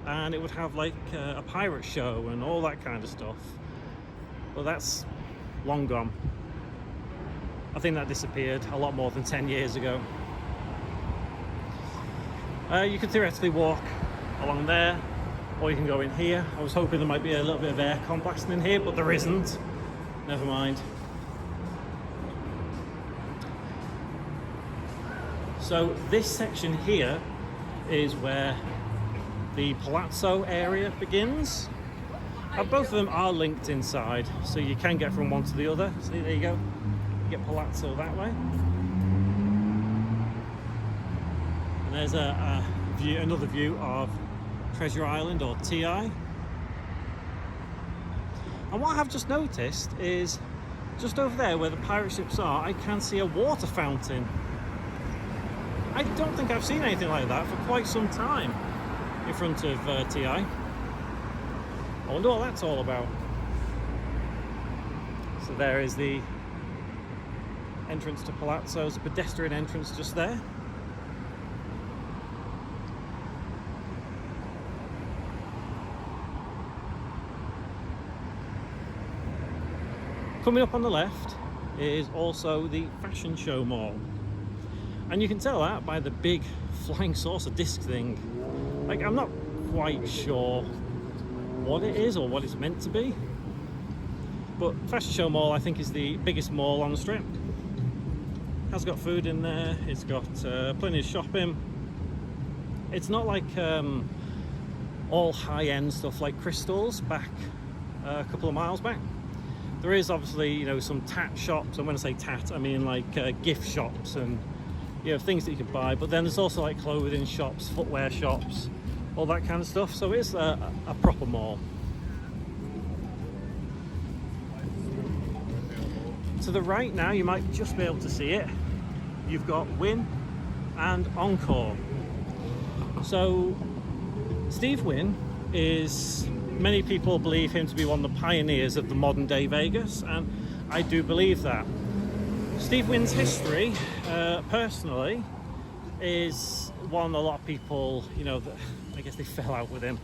and it would have like a pirate show and all that kind of stuff. Well, that's long gone. I think that disappeared a lot more than 10 years ago. You could theoretically walk along there, or you can go in here. I was hoping there might be a little bit of air blasting in here, but there isn't. Never mind. So this section here is where the Palazzo area begins. Both of them are linked inside, so you can get from one to the other. See, there you go. You get Palazzo that way. And there's another view of Treasure Island, or TI. And what I have just noticed is, just over there where the pirate ships are, I can see a water fountain. I don't think I've seen anything like that for quite some time in front of TI. I wonder what that's all about. So there is the entrance to Palazzo. There's a pedestrian entrance just there. Coming up on the left is also the Fashion Show Mall. And you can tell that by the big flying saucer disc thing. Like, I'm not quite sure what it is or what it's meant to be. But Fashion Show Mall, I think, is the biggest mall on the strip. It has got food in there, it's got plenty of shopping. It's not like all high-end stuff like Crystals back a couple of miles back. There is obviously, you know, some tat shops, and when I say tat, I mean like gift shops and, you know, things that you can buy. But then there's also like clothing shops, footwear shops, all that kind of stuff. So it's a proper mall. To the right now, you might just be able to see it. You've got Wynn and Encore. So Steve Wynn is, many people believe him to be one of the pioneers of the modern day Vegas, and I do believe that. Steve Wynn's history, personally, is one a lot of people, you know, I guess they fell out with him.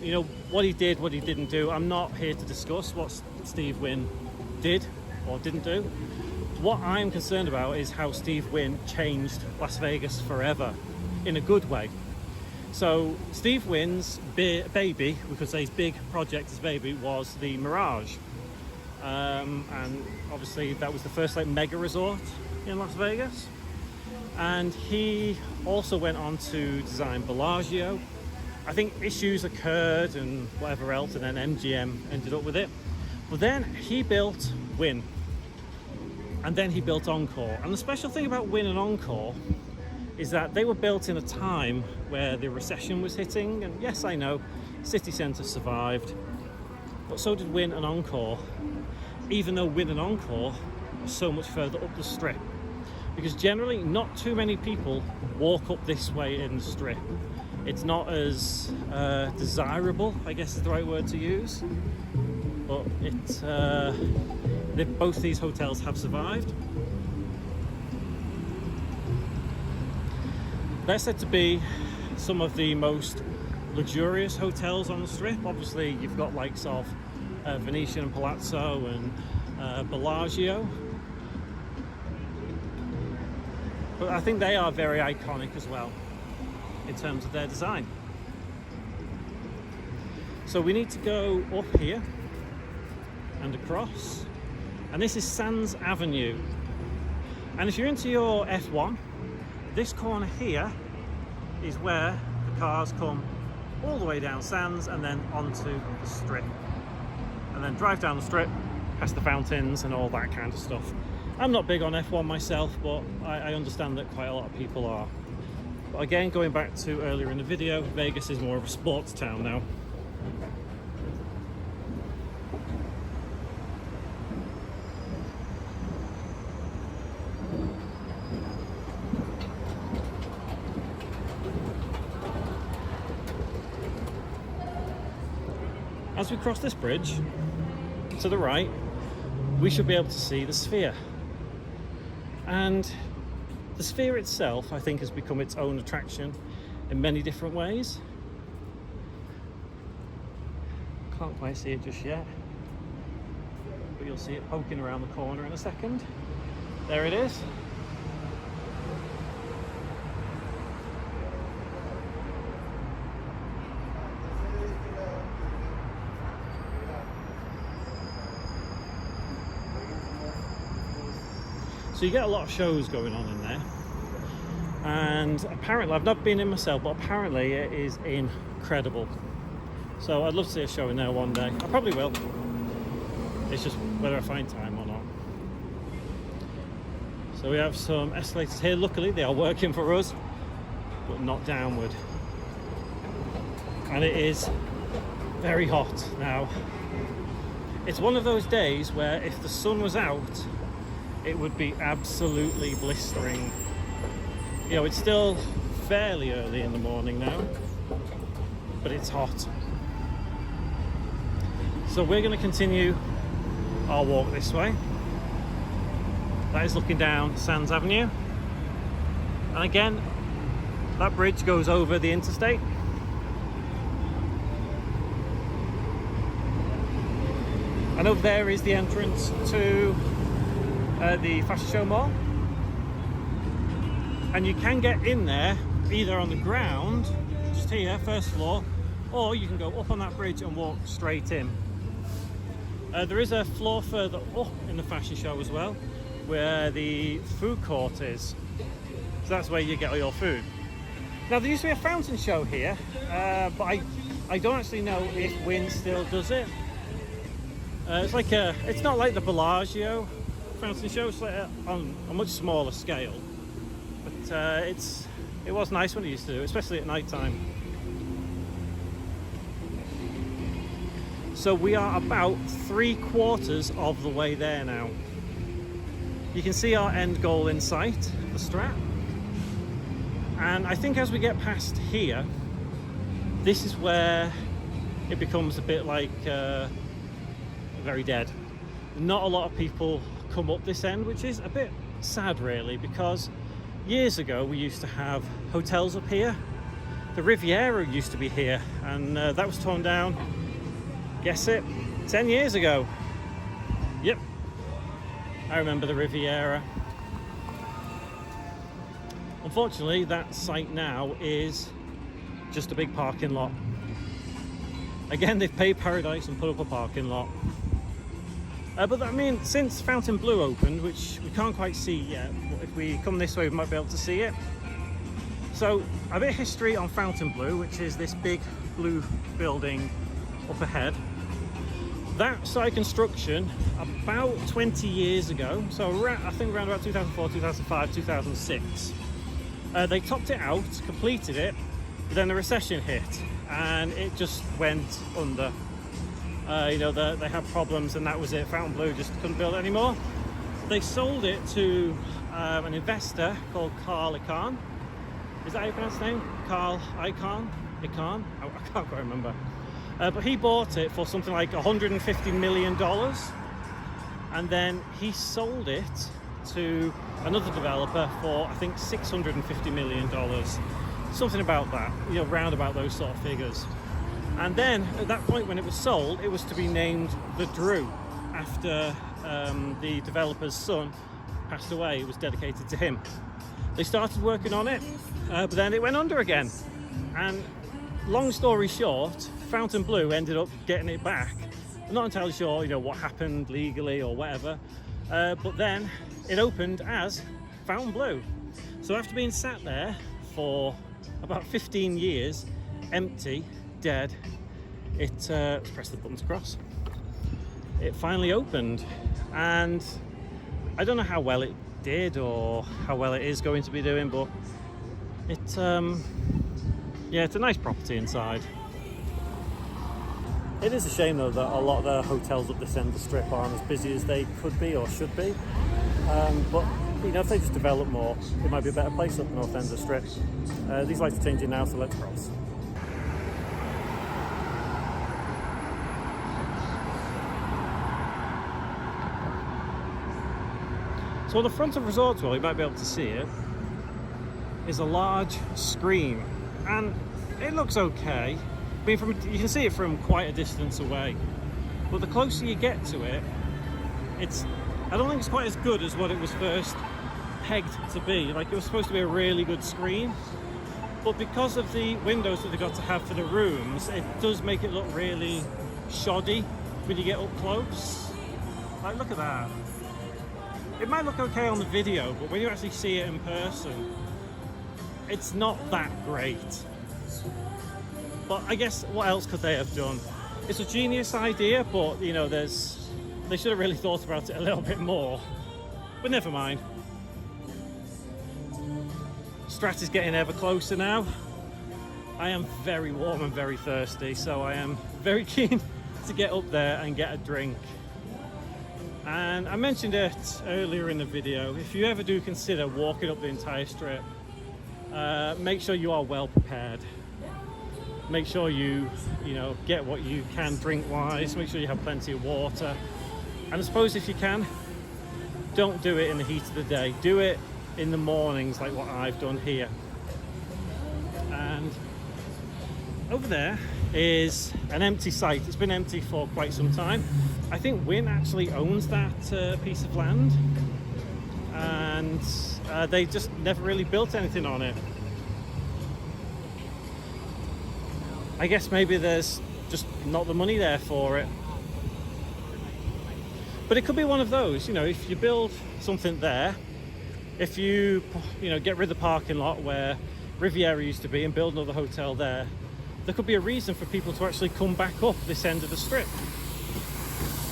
You know, what he did, what he didn't do. I'm not here to discuss what Steve Wynn did or didn't do. What I'm concerned about is how Steve Wynn changed Las Vegas forever, in a good way. So Steve Wynn's baby, we could say his big project, his baby, was the Mirage. And obviously that was the first like mega resort in Las Vegas. And he also went on to design Bellagio. I think issues occurred and whatever else, and then MGM ended up with it. But then he built Wynn, and then he built Encore. And the special thing about Wynn and Encore is that they were built in a time where the recession was hitting. And yes, I know, city centre survived, but so did Wynn and Encore, even though Wynn and Encore are so much further up the strip. Because generally not too many people walk up this way in the strip. It's not as desirable, I guess is the right word to use. But both these hotels have survived. They're said to be some of the most luxurious hotels on the strip. Obviously, you've got likes of Venetian and Palazzo and Bellagio. But I think they are very iconic as well in terms of their design. So we need to go up here and across. And this is Sands Avenue. And if you're into your F1, this corner here is where the cars come all the way down Sands and then onto the strip. And then drive down the strip, past the fountains and all that kind of stuff. I'm not big on F1 myself, but I understand that quite a lot of people are. But again, going back to earlier in the video, Vegas is more of a sports town now. As we cross this bridge, to the right, we should be able to see the Sphere. And the Sphere itself, I think, has become its own attraction in many different ways. Can't quite see it just yet, but you'll see it poking around the corner in a second. There it is. So you get a lot of shows going on in there, and apparently, I've not been in myself, but apparently it is incredible. So I'd love to see a show in there one day. I probably will. It's just whether I find time or not. So we have some escalators here. Luckily they are working for us, but not downward. And it is very hot now. It's one of those days where if the sun was out, it would be absolutely blistering. You know, it's still fairly early in the morning now, but it's hot. So we're going to continue our walk this way. That is looking down Sands Avenue. And again, that bridge goes over the interstate. And over there is the entrance to the Fashion Show Mall, and you can get in there either on the ground, just here, first floor, or you can go up on that bridge and walk straight in. There is a floor further up in the fashion show as well, where the food court is, so that's where you get all your food. Now there used to be a fountain show here, but I don't actually know if Wynn still does it. It's not like the Bellagio fountain show, it's like on a much smaller scale, but it was nice when it used to do, especially at night time. So we are about 3/4 of the way there now. You can see our end goal in sight, the Strat, and I think as we get past here, this is where it becomes a bit like very dead. Not a lot of people come up this end, which is a bit sad really, because years ago we used to have hotels up here. The Riviera used to be here, and that was torn down, guess it, 10 years ago. Yep, I remember the Riviera. Unfortunately, that site now is just a big parking lot. Again, they've paid paradise and put up a parking lot. But I mean, since Fountain Blue opened, which we can't quite see yet, but if we come this way we might be able to see it. So a bit of history on Fountain Blue, which is this big blue building up ahead. That started construction about 20 years ago, so I think around about 2004, 2005, 2006. They topped it out, completed it, but then the recession hit and it just went under. They had problems and that was it. Fountain Blue just couldn't build it anymore. They sold it to an investor called Carl Icahn. Is that how you pronounce his name? Carl Icahn? I can't quite remember. But he bought it for something like $150 million. And then he sold it to another developer for, I think, $650 million. Something about that, round about those sort of figures. And then at that point when it was sold, it was to be named the Drew after the developer's son passed away. It was dedicated to him. They started working on it, but then it went under again. And long story short, Fountain Blue ended up getting it back. I'm not entirely sure, what happened legally or whatever, but then it opened as Fountain Blue. So after being sat there for about 15 years, empty, dead, let's press the button to cross. It finally opened, and I don't know how well it did or how well it is going to be doing, but it's yeah, it's a nice property inside. It is a shame though that a lot of the hotels up this end of the strip aren't as busy as they could be or should be. But you know, if they just develop more, it might be a better place up the north end of the strip. These lights are changing now, so let's cross. So on the front of Resorts World, you might be able to see it, is a large screen, and it looks okay. I mean, you can see it from quite a distance away, but the closer you get to it, I don't think it's quite as good as what it was first pegged to be. Like, it was supposed to be a really good screen, but because of the windows that they got to have for the rooms, it does make it look really shoddy when you get up close. Like, look at that. It might look okay on the video, but when you actually see it in person, it's not that great. But I guess what else could they have done? It's a genius idea, but you know, they should have really thought about it a little bit more. But never mind. Strat is getting ever closer now. I am very warm and very thirsty, so I am very keen to get up there and get a drink. And I mentioned it earlier in the video, if you ever do consider walking up the entire strip, make sure you are well prepared. Make sure you know, get what you can drink wise, make sure you have plenty of water. And I suppose if you can, don't do it in the heat of the day. Do it in the mornings like what I've done here. And over there is an empty site. It's been empty for quite some time. I think Wynn actually owns that piece of land, and they just never really built anything on it. I guess maybe there's just not the money there for it. But it could be one of those, you know, if you build something there, if you know, get rid of the parking lot where Riviera used to be and build another hotel there, there could be a reason for people to actually come back up this end of the strip.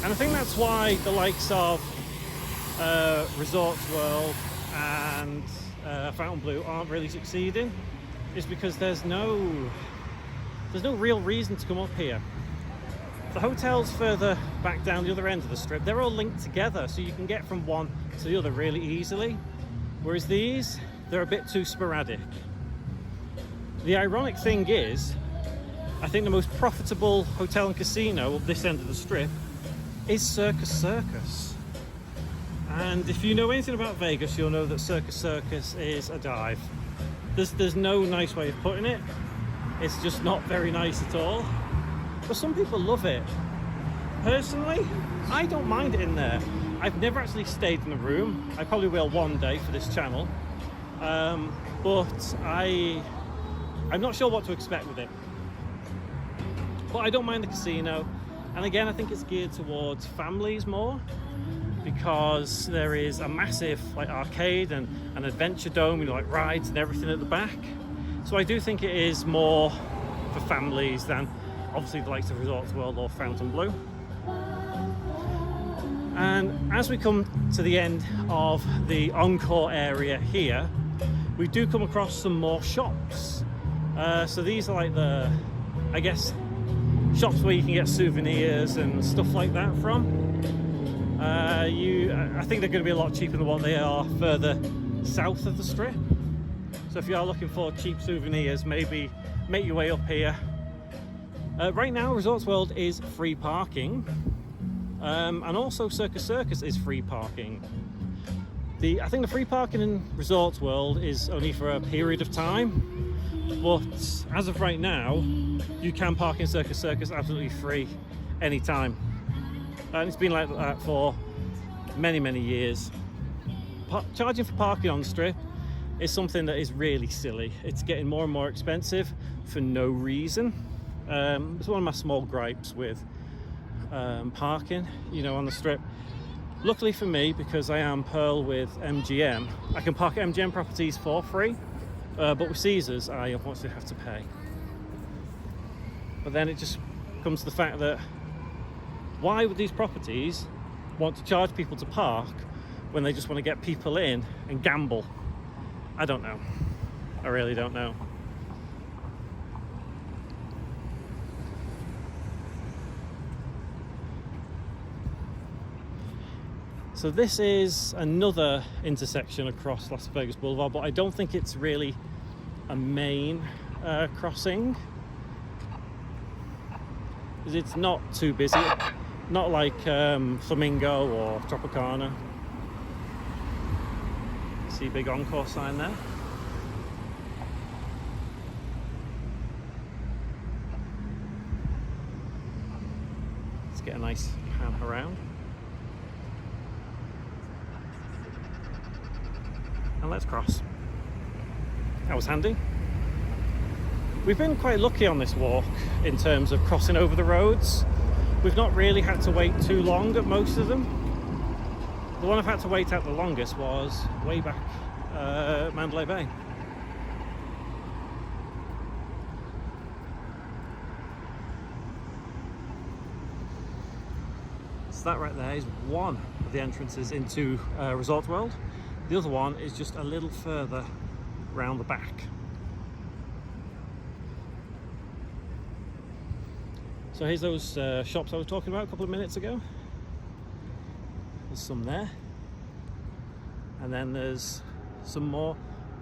And I think that's why the likes of Resorts World and Fontainebleau aren't really succeeding, is because there's no real reason to come up here. The hotels further back down the other end of the strip, they're all linked together, so you can get from one to the other really easily. Whereas these, they're a bit too sporadic. The ironic thing is, I think the most profitable hotel and casino up this end of the strip is Circus Circus. And if you know anything about Vegas, you'll know that Circus Circus is a dive. There's no nice way of putting it. It's just not very nice at all. But some people love it. Personally, I don't mind it in there. I've never actually stayed in a room. I probably will one day for this channel. But I'm not sure what to expect with it. But I don't mind the casino. And again, I think it's geared towards families more, because there is a massive like arcade and an adventure dome, you know, like rides and everything at the back. So I do think it is more for families than obviously the likes of Resorts World or Fontainebleau. And as we come to the end of the Encore area here, we do come across some more shops. So these are like the, I guess, shops where you can get souvenirs and stuff like that from. I think they're going to be a lot cheaper than what they are further south of the strip. So if you are looking for cheap souvenirs, maybe make your way up here. Right now, Resorts World is free parking, and also Circus Circus is free parking. I think the free parking in Resorts World is only for a period of time, but as of right now, you can park in Circus Circus absolutely free anytime. And it's been like that for many, many years. Charging for parking on the strip is something that is really silly. It's getting more and more expensive for no reason. It's one of my small gripes with parking, you know, on the strip. Luckily for me, because I am Pearl with MGM, I can park at MGM properties for free, but with Caesars I unfortunately have to pay. But then it just comes to the fact that why would these properties want to charge people to park when they just want to get people in and gamble. I don't know. I really don't know. So this is another intersection across Las Vegas Boulevard, but I don't think it's really a main crossing, because it's not too busy, not like Flamingo or Tropicana. See a big Encore sign there. Let's get a nice pan around. And let's cross. That was handy. We've been quite lucky on this walk in terms of crossing over the roads. We've not really had to wait too long at most of them. The one I've had to wait at the longest was way back Mandalay Bay. So that right there is one of the entrances into Resort World. The other one is just a little further round the back. So here's those shops I was talking about a couple of minutes ago. There's some there. And then there's some more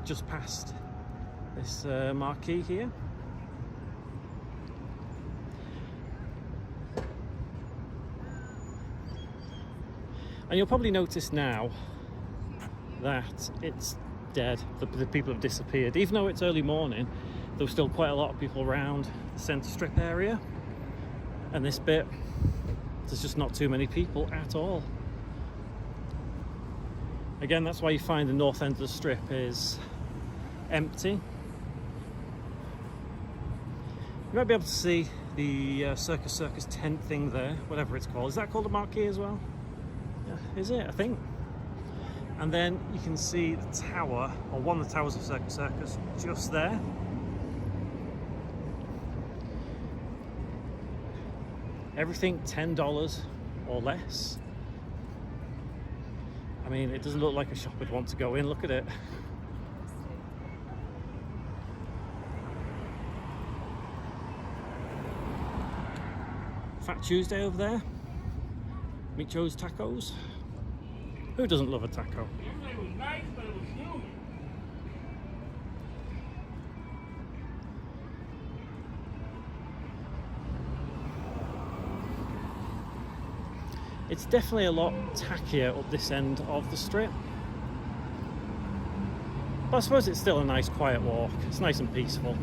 just past this marquee here. And you'll probably notice now that it's dead. The people have disappeared. Even though it's early morning, there was still quite a lot of people around the centre strip area. And this bit, there's just not too many people at all. Again, that's why you find the north end of the strip is empty. You might be able to see the Circus tent thing there, whatever it's called. Is that called a marquee as well? Yeah, is it? I think. And then you can see the tower, or one of the towers of Circus just there. Everything $10 or less. I mean, it doesn't look like a shop I'd want to go in. Look at it. Fat Tuesday over there. Meet Joe's Tacos. Who doesn't love a taco? It was nice, but it was humid. It's definitely a lot tackier up this end of the strip. But I suppose it's still a nice quiet walk. It's nice and peaceful.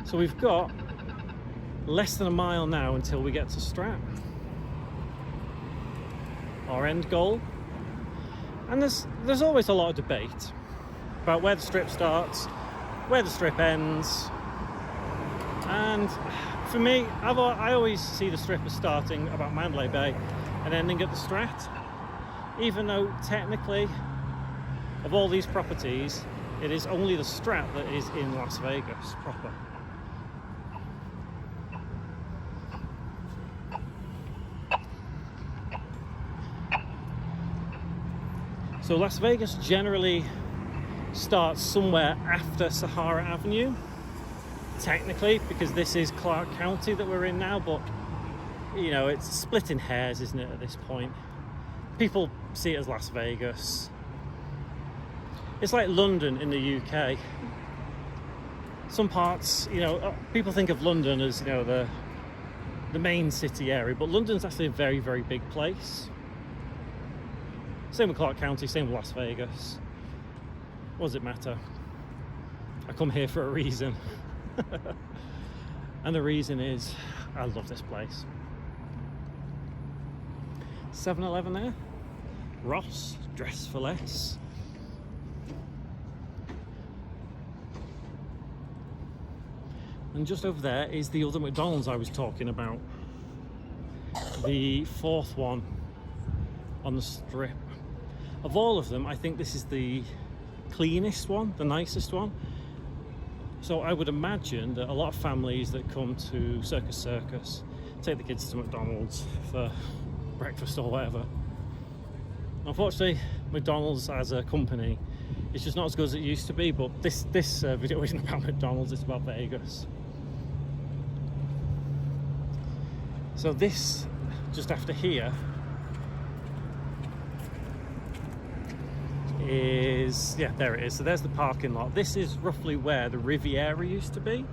So we've got less than a mile now until we get to Strat, our end goal. And there's always a lot of debate about where the strip starts, where the strip ends. And for me, I always see the strip as starting about Mandalay Bay and ending at the Strat, even though technically of all these properties it is only the Strat that is in Las Vegas proper. So Las Vegas generally starts somewhere after Sahara Avenue, technically, because this is Clark County that we're in now, but you know, it's splitting hairs, isn't it, at this point? People see it as Las Vegas. It's like London in the UK. Some parts, you know, people think of London as, you know, the main city area, but London's actually a very, very big place. Same with Clark County, same with Las Vegas. What does it matter? I come here for a reason. And the reason is I love this place. 7-Eleven there. Ross, dress for less. And just over there is the other McDonald's I was talking about. The fourth one on the strip. Of all of them, I think this is the cleanest one, the nicest one. So I would imagine that a lot of families that come to Circus take the kids to McDonald's for breakfast or whatever. Unfortunately, McDonald's as a company is just not as good as it used to be, but this video isn't about McDonald's, it's about Vegas. So this, just after here, is, yeah, there it is. So there's the parking lot. This is roughly where the Riviera used to be.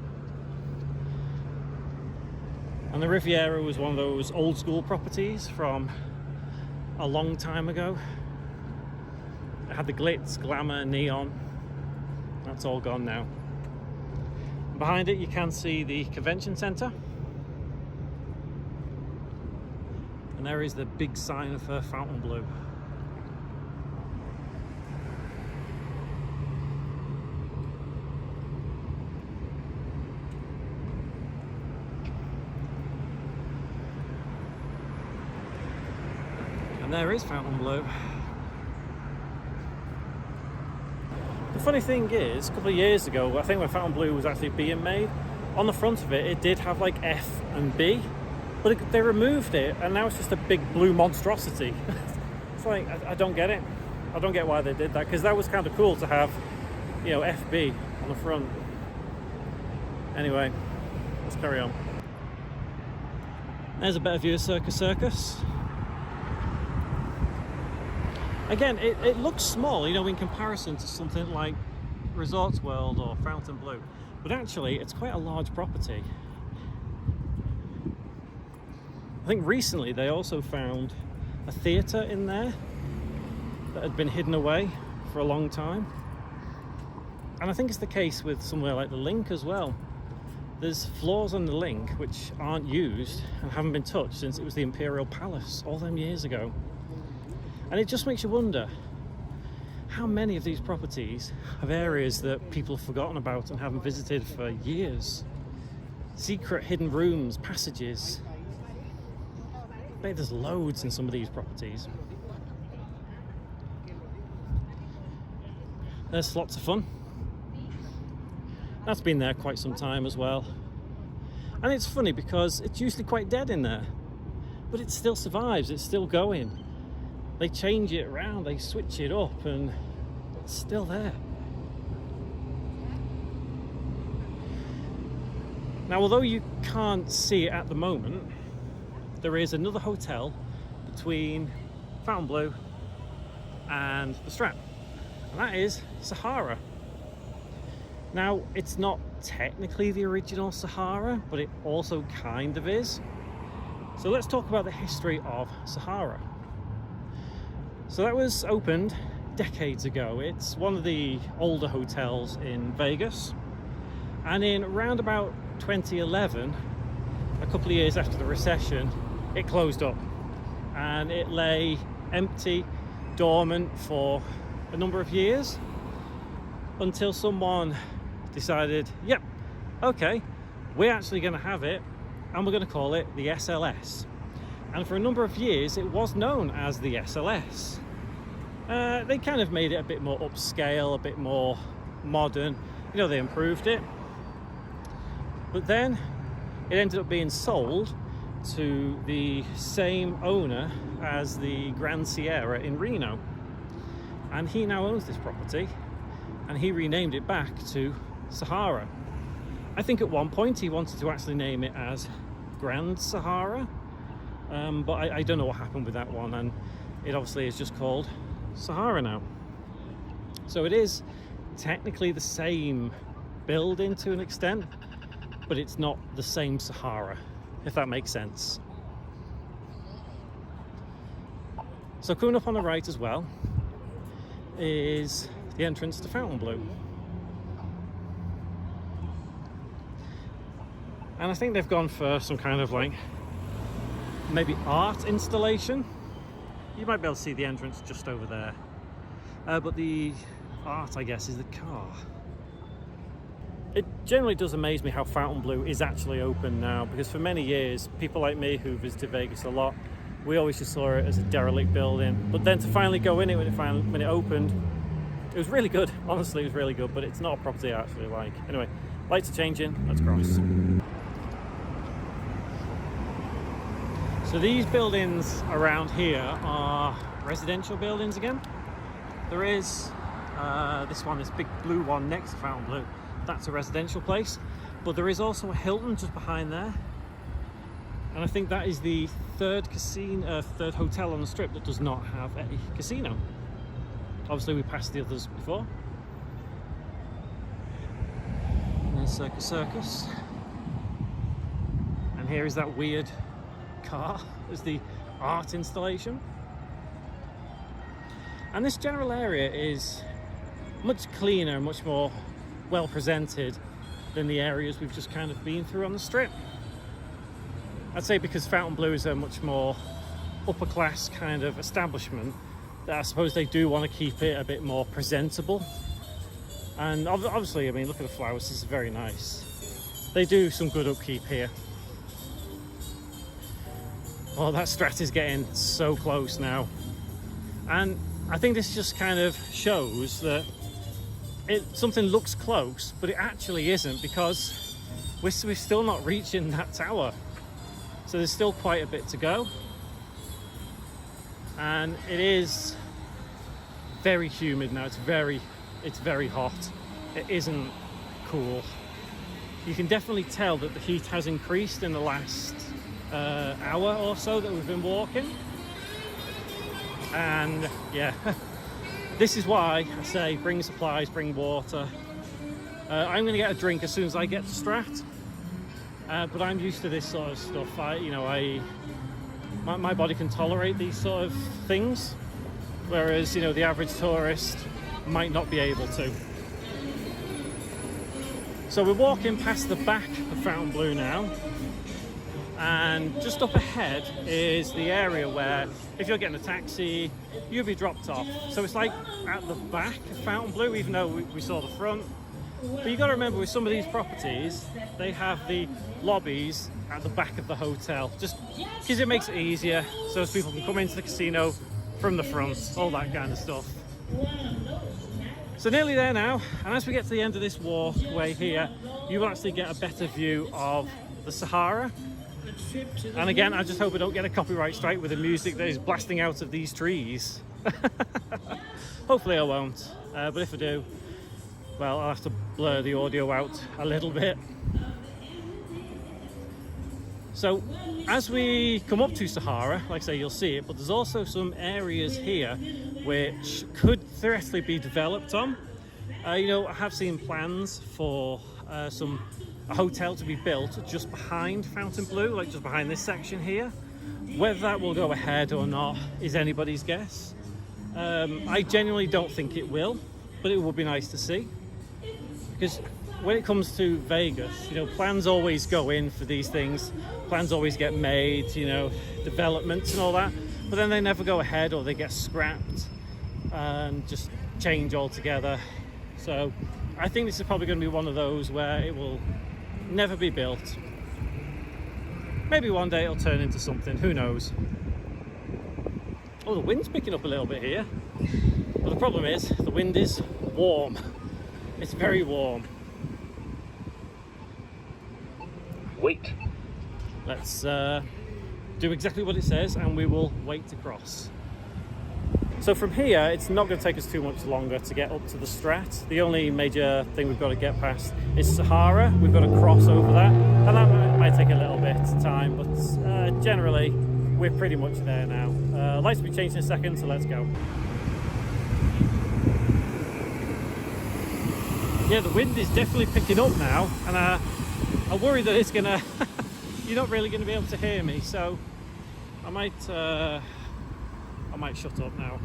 And the Riviera was one of those old school properties from a long time ago. It had the glitz, glamour, neon. That's all gone now. Behind it you can see the convention center. And there is the big sign of Fontainebleau. And there is Fontainebleau. The funny thing is, a couple of years ago, I think when Fontainebleau was actually being made, on the front of it, it did have like F and B, but they removed it, and now it's just a big blue monstrosity. It's like, I don't get it. I don't get why they did that, because that was kind of cool to have, you know, FB on the front. Anyway, let's carry on. There's a better view of Circus. Again, it looks small, you know, in comparison to something like Resorts World or Fontainebleau, but actually it's quite a large property. I think recently they also found a theatre in there that had been hidden away for a long time. And I think it's the case with somewhere like the Link as well. There's floors on the Link which aren't used and haven't been touched since it was the Imperial Palace all them years ago. And it just makes you wonder, how many of these properties have areas that people have forgotten about and haven't visited for years? Secret hidden rooms, passages. I bet there's loads in some of these properties. There's lots of fun. That's been there quite some time as well. And it's funny because it's usually quite dead in there, but it still survives, it's still going. They change it around, they switch it up, and it's still there. Now, although you can't see it at the moment, there is another hotel between Fontainebleau and the Strat, and that is Sahara. Now, it's not technically the original Sahara, but it also kind of is. So let's talk about the history of Sahara. So that was opened decades ago. It's one of the older hotels in Vegas, and in around about 2011, a couple of years after the recession, it closed up and it lay empty, dormant for a number of years until someone decided, yep, okay, we're actually going to have it and we're going to call it the SLS. And for a number of years, it was known as the SLS. They kind of made it a bit more upscale, a bit more modern. You know, they improved it. But then it ended up being sold to the same owner as the Grand Sierra in Reno. And he now owns this property, and he renamed it back to Sahara. I think at one point he wanted to actually name it as Grand Sahara. But I don't know what happened with that one, and it obviously is just called Sahara now. So it is technically the same building to an extent, but it's not the same Sahara, if that makes sense. So coming up on the right as well is the entrance to Fontainebleau. And I think they've gone for some kind of like maybe art installation. You might be able to see the entrance just over there. But the art, I guess, is the car. It generally does amaze me how Fontainebleau is actually open now, because for many years, people like me who visited Vegas a lot, we always just saw it as a derelict building. But then to finally go in it when it opened, it was really good. Honestly, it was really good, but it's not a property I actually like. Anyway, lights are changing, let's cross. So these buildings around here are residential buildings again. There is this one, this big blue one next to Fontainebleau. That's a residential place. But there is also a Hilton just behind there. And I think that is the third hotel on the strip that does not have a casino. Obviously we passed the others before. And there's Circus Circus. And here is that weird car as the art installation. And this general area is much cleaner, much more well presented than the areas we've just kind of been through on the strip. I'd say because Fontainebleau is a much more upper class kind of establishment, that I suppose they do want to keep it a bit more presentable. And obviously, I mean, look at the flowers, this is very nice. They do some good upkeep here. Oh, that Strat is getting so close now. And I think this just kind of shows that something looks close, but it actually isn't, because we're still not reaching that tower. So there's still quite a bit to go. And it is very humid now. It's very hot. It isn't cool. You can definitely tell that the heat has increased in the last hour or so that we've been walking. And yeah, this is why I say bring supplies, bring water. I'm going to get a drink as soon as I get to Strat. But I'm used to this sort of stuff. My body can tolerate these sort of things, whereas the average tourist might not be able to. So we're walking past the back of Fontainebleau now, and just up ahead is the area where, if you're getting a taxi, you'll be dropped off. So it's like at the back of Fontainebleau, even though we saw the front. But you got to remember, with some of these properties, they have the lobbies at the back of the hotel, just because it makes it easier, so as people can come into the casino from the front, all that kind of stuff. So nearly there now, and as we get to the end of this walkway here, you will actually get a better view of the Sahara. And again, I just hope I don't get a copyright strike with the music that is blasting out of these trees. Hopefully I won't, but if I do, well, I'll have to blur the audio out a little bit. So as we come up to Sahara, like I say, you'll see it, but there's also some areas here which could theoretically be developed on. I have seen plans for a hotel to be built just behind Fontainebleau, like just behind this section here. Whether that will go ahead or not is anybody's guess. I genuinely don't think it will, but it would be nice to see. Because when it comes to Vegas, plans always go in for these things. Plans always get made, developments and all that. But then they never go ahead, or they get scrapped and just change altogether. So I think this is probably going to be one of those where it will never be built. Maybe one day it'll turn into something, who knows. Oh, the wind's picking up a little bit here. But the problem is, the wind is warm. It's very warm. Wait. Let's do exactly what it says, and we will wait to cross. So from here, it's not going to take us too much longer to get up to the Strat. The only major thing we've got to get past is Sahara. We've got to cross over that, and that might take a little bit of time, but generally, we're pretty much there now. Lights will be changed in a second, so let's go. Yeah, the wind is definitely picking up now, and I worry that it's gonna you're not really going to be able to hear me, so I might shut up now.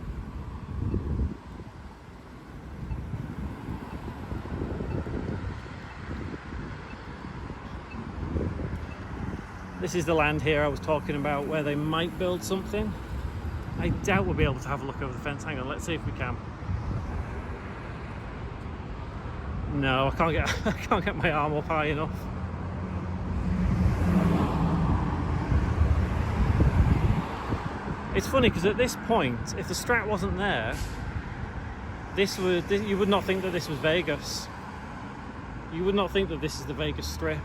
This is the land here I was talking about where they might build something. I doubt we'll be able to have a look over the fence. Hang on, let's see if we can. No, I can't get my arm up high enough. It's funny because at this point, if the Strat wasn't there, you would not think that this was Vegas. You would not think that this is the Vegas Strip.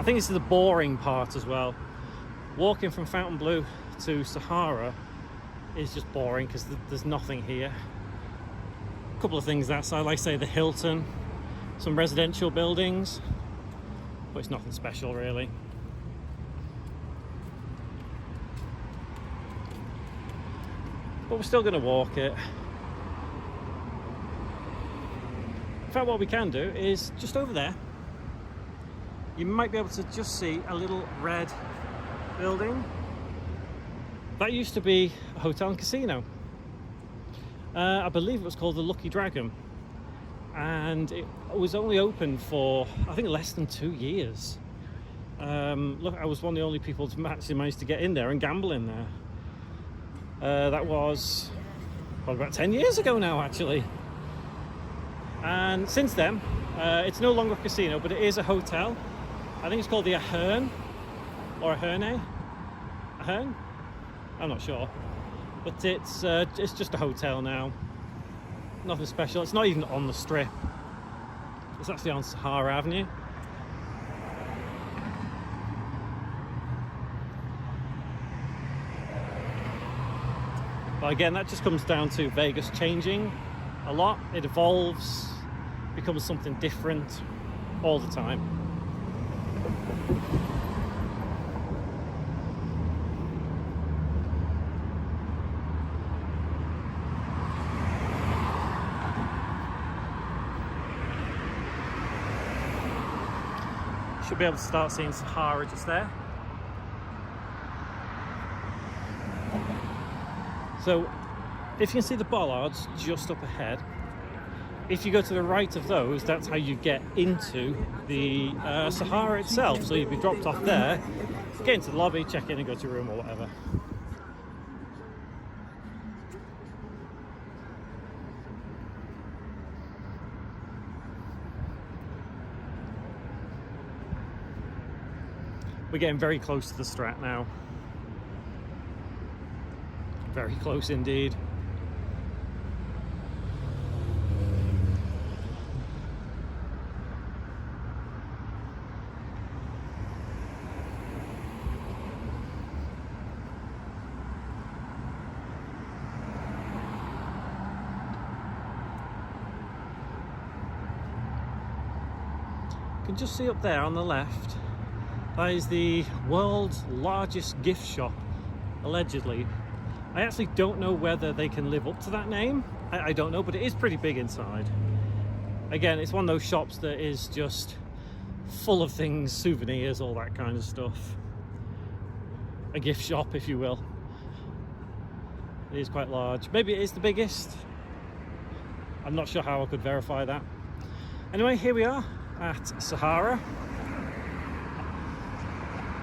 I think this is the boring part as well. Walking from Fontainebleau to Sahara is just boring because there's nothing here. A couple of things that side, like say the Hilton, some residential buildings, but it's nothing special really. But we're still going to walk it. In fact, what we can do is just over there, you might be able to just see a little red building. That used to be a hotel and casino. I believe it was called the Lucky Dragon, and it was only open for I think less than 2 years. Look, I was one of the only people to actually manage to get in there and gamble in there. That was probably about 10 years ago now, actually. And since then, it's no longer a casino, but it is a hotel. I think it's called the Ahern, or Ahern. I'm not sure, but it's just a hotel now. Nothing special. It's not even on the Strip. It's actually on Sahara Avenue. But again, that just comes down to Vegas changing a lot. It evolves, becomes something different all the time. Should be able to start seeing Sahara just there. So if you can see the bollards just up ahead, if you go to the right of those, that's how you get into the Sahara itself. So you'd be dropped off there, get into the lobby, check in and go to your room or whatever. We're getting very close to the Strat now. Very close indeed. You can just see up there on the left, that is the world's largest gift shop, allegedly. I actually don't know whether they can live up to that name. I don't know, but it is pretty big inside. Again, it's one of those shops that is just full of things, souvenirs, all that kind of stuff. A gift shop, if you will. It is quite large. Maybe it is the biggest. I'm not sure how I could verify that. Anyway, here we are at Sahara.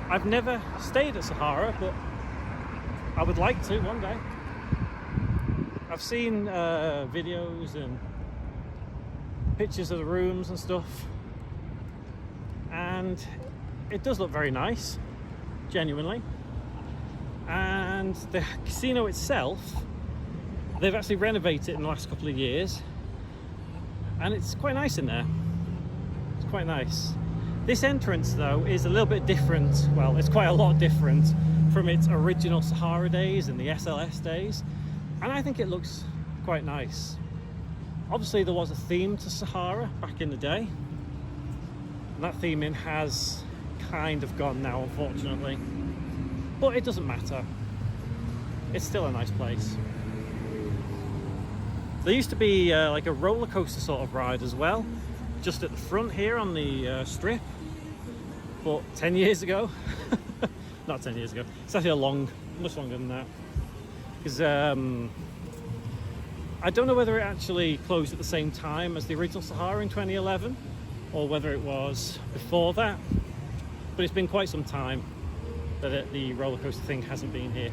I've never stayed at Sahara, but I would like to one day. I've seen videos and pictures of the rooms and stuff, and it does look very nice, genuinely. And the casino itself, they've actually renovated it in the last couple of years, and it's quite nice in there. It's quite nice. This entrance though is a little bit different. Well, it's quite a lot different from its original Sahara days and the SLS days, and I think it looks quite nice. Obviously there was a theme to Sahara back in the day, and that theming has kind of gone now, unfortunately, but it doesn't matter. It's still a nice place. There used to be like a roller coaster sort of ride as well, just at the front here on the Strip, but 10 years ago not 10 years ago, it's actually much longer than that, because I don't know whether it actually closed at the same time as the original Sahara in 2011 or whether it was before that, but it's been quite some time that the roller coaster thing hasn't been here.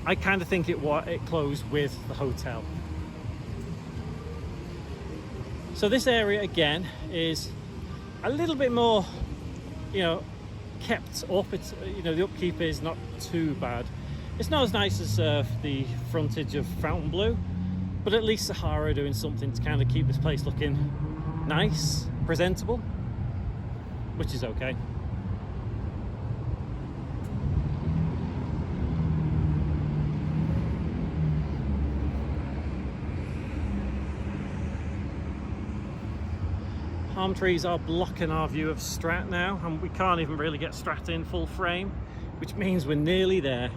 I kind of think it closed with the hotel. So this area again is a little bit more, kept up. It's, the upkeep is not too bad. It's not as nice as the frontage of Fontainebleau, but at least Sahara are doing something to kind of keep this place looking nice, presentable, which is okay. palm trees are blocking our view of Strat now, and we can't even really get Strat in full frame, which means we're nearly there.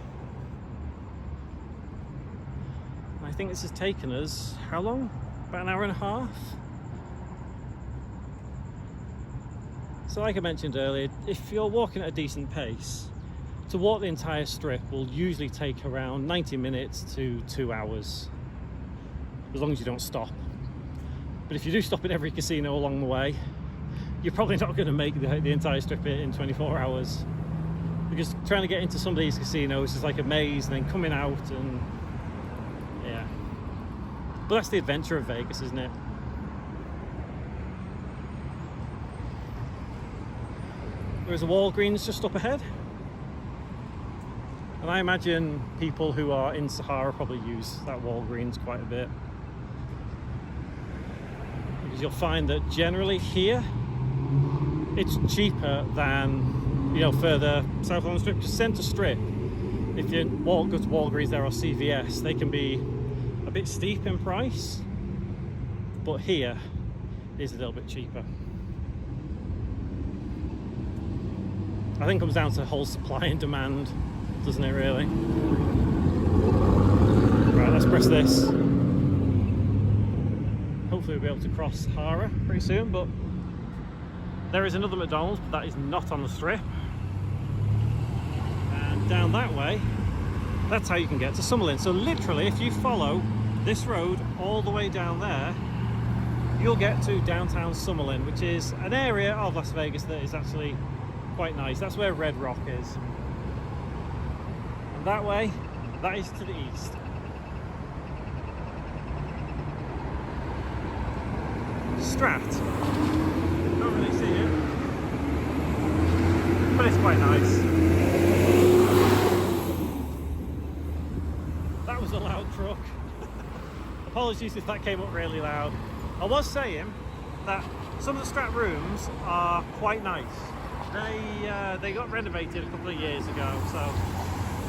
I think this has taken us, how long? About an hour and a half? So like I mentioned earlier, if you're walking at a decent pace, to walk the entire strip will usually take around 90 minutes to 2 hours, as long as you don't stop. But if you do stop at every casino along the way, you're probably not going to make the entire strip in 24 hours. Because trying to get into some of these casinos is like a maze, and then coming out, and yeah. But that's the adventure of Vegas, isn't it? There's a Walgreens just up ahead. And I imagine people who are in Sahara probably use that Walgreens quite a bit. Because you'll find that generally here, it's cheaper than, you know, further south on the strip. Because Center Strip, if you go to Walgreens there or CVS, they can be a bit steep in price. But here is a little bit cheaper. I think it comes down to the whole supply and demand, doesn't it really? Right, let's press this. Hopefully we'll be able to cross Sahara pretty soon, but there is another McDonald's, but that is not on the strip. And down that way, that's how you can get to Summerlin. So literally, if you follow this road all the way down there, you'll get to downtown Summerlin, which is an area of Las Vegas that is actually quite nice. That's where Red Rock is. And that way, that is to the east. Strat. Don't really see it, but it's quite nice. That was a loud truck. Apologies if that came up really loud. I was saying that some of the Strat rooms are quite nice. They got renovated a couple of years ago, so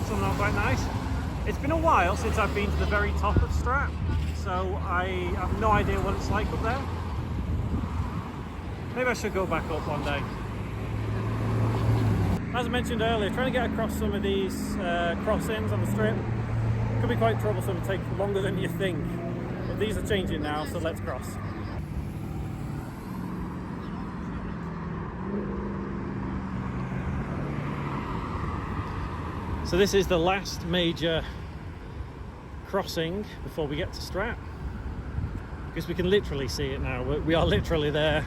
some of them are quite nice. It's been a while since I've been to the very top of Strat, so I have no idea what it's like up there. Maybe I should go back up one day. As I mentioned earlier, trying to get across some of these crossings on the strip could be quite troublesome and take longer than you think. But these are changing now, so let's cross. So this is the last major crossing before we get to Strat, because we can literally see it now. We are literally there.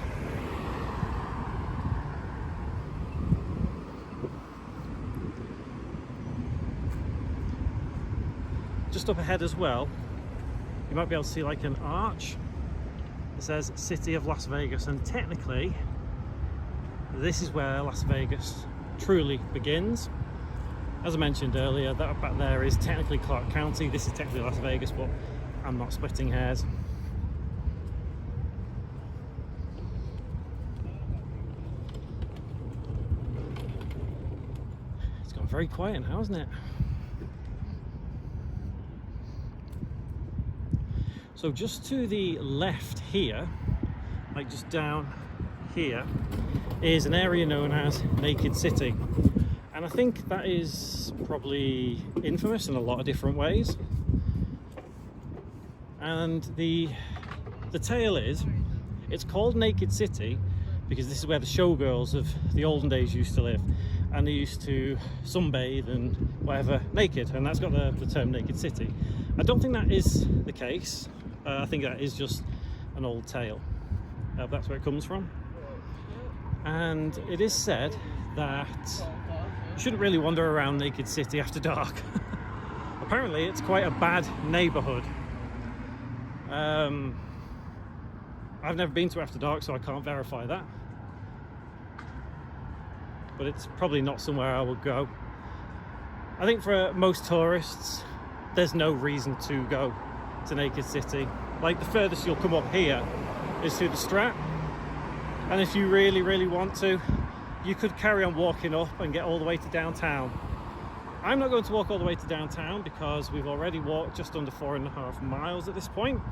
Just up ahead as well, you might be able to see like an arch. It says City of Las Vegas, and technically this is where Las Vegas truly begins. As I mentioned earlier, that back there is technically Clark County. This is technically Las Vegas, but I'm not splitting hairs. It's gone very quiet now, hasn't it? So just to the left here, like just down here, is an area known as Naked City. And I think that is probably infamous in a lot of different ways. And the tale is, it's called Naked City because this is where the showgirls of the olden days used to live. And they used to sunbathe and whatever naked, and that's got the term Naked City. I don't think that is the case. I think that is just an old tale. That's where it comes from. And it is said that you shouldn't really wander around Naked City after dark. Apparently it's quite a bad neighborhood. I've never been to after dark, so I can't verify that. But it's probably not somewhere I would go. I think for most tourists, there's no reason to go to Naked City. Like, the furthest you'll come up here is to the Strat. And if you really, really want to, you could carry on walking up and get all the way to downtown. I'm not going to walk all the way to downtown because we've already walked just under 4.5 miles at this point.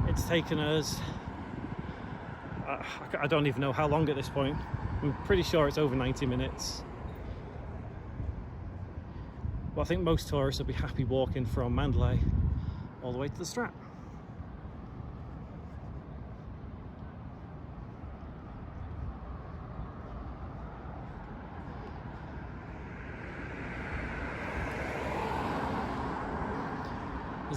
It's taken us I don't even know how long at this point. I'm pretty sure it's over 90 minutes. But I think most tourists will be happy walking from Mandalay all the way to the Strat.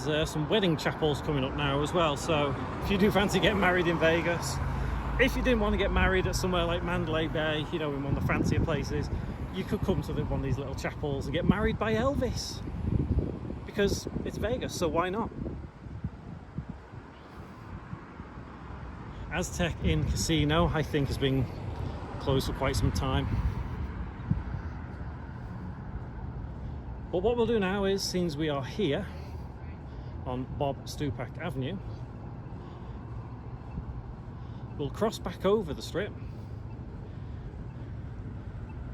There's some wedding chapels coming up now as well, so if you do fancy getting married in Vegas, if you didn't want to get married at somewhere like Mandalay Bay, you know, in one of the fancier places, you could come to one of these little chapels and get married by Elvis, because it's Vegas, so why not? Aztec Inn Casino, I think, has been closed for quite some time. But what we'll do now is, since we are here on Bob Stupak Avenue, we'll cross back over the strip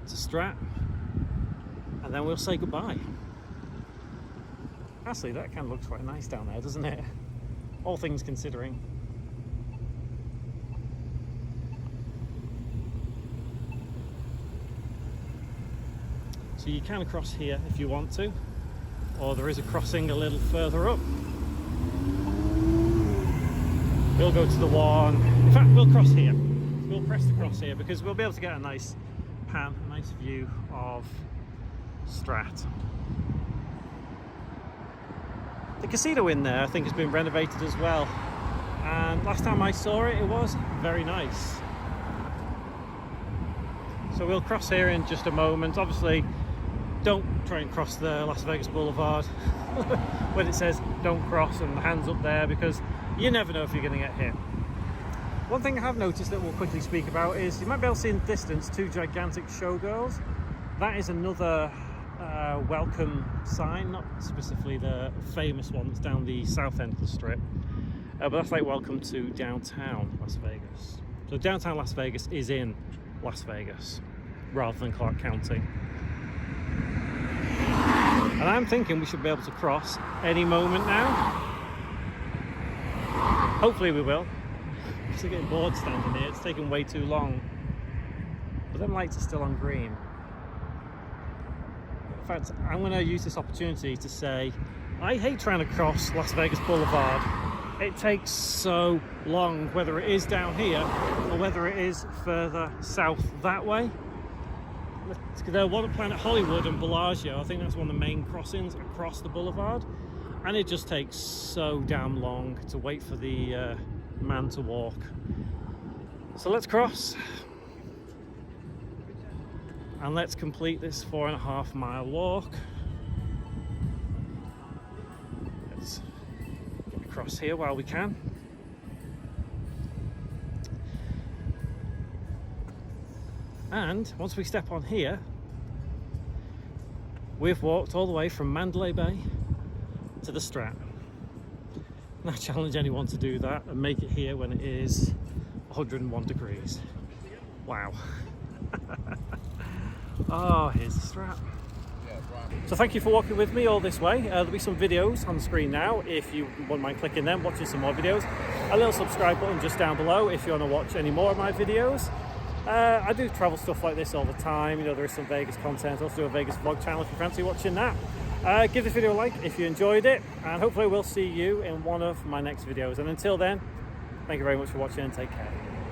to Strat, and then we'll say goodbye. Actually, that kind of looks quite nice down there, doesn't it? All things considering. So you can cross here if you want to, or there is a crossing a little further up. We'll go to the one, in fact we'll cross here. We'll press the cross here because we'll be able to get a nice pan, a nice view of Strat. The casino in there I think has been renovated as well, and last time I saw it, it was very nice. So we'll cross here in just a moment. Obviously don't try and cross the Las Vegas Boulevard when it says don't cross and the hand's up there, because you never know if you're going to get hit. One thing I have noticed that we'll quickly speak about is you might be able to see in the distance two gigantic showgirls. That is another welcome sign, not specifically the famous one that's down the south end of the strip, but that's like welcome to downtown Las Vegas. So downtown Las Vegas is in Las Vegas rather than Clark County. And I'm thinking we should be able to cross any moment now. Hopefully we will. I'm just getting bored standing here, it's taking way too long. But them lights are still on green. In fact, I'm going to use this opportunity to say I hate trying to cross Las Vegas Boulevard. It takes so long, whether it is down here or whether it is further south that way. The one at Planet Hollywood and Bellagio, I think that's one of the main crossings across the boulevard, and it just takes so damn long to wait for the man to walk. So let's cross and let's complete this 4.5 mile walk. Let's get across here while we can. And once we step on here, we've walked all the way from Mandalay Bay to the Strat. And I challenge anyone to do that and make it here when it is 101 degrees. Wow. Oh, here's the Strat. So thank you for walking with me all this way. There'll be some videos on the screen now if you wouldn't mind clicking them, watching some more videos. A little subscribe button just down below if you want to watch any more of my videos. I do travel stuff like this all the time. You know, there is some Vegas content. I also do a Vegas vlog channel if you fancy watching that. Give this video a like if you enjoyed it, and hopefully we'll see you in one of my next videos. And until then, thank you very much for watching and take care.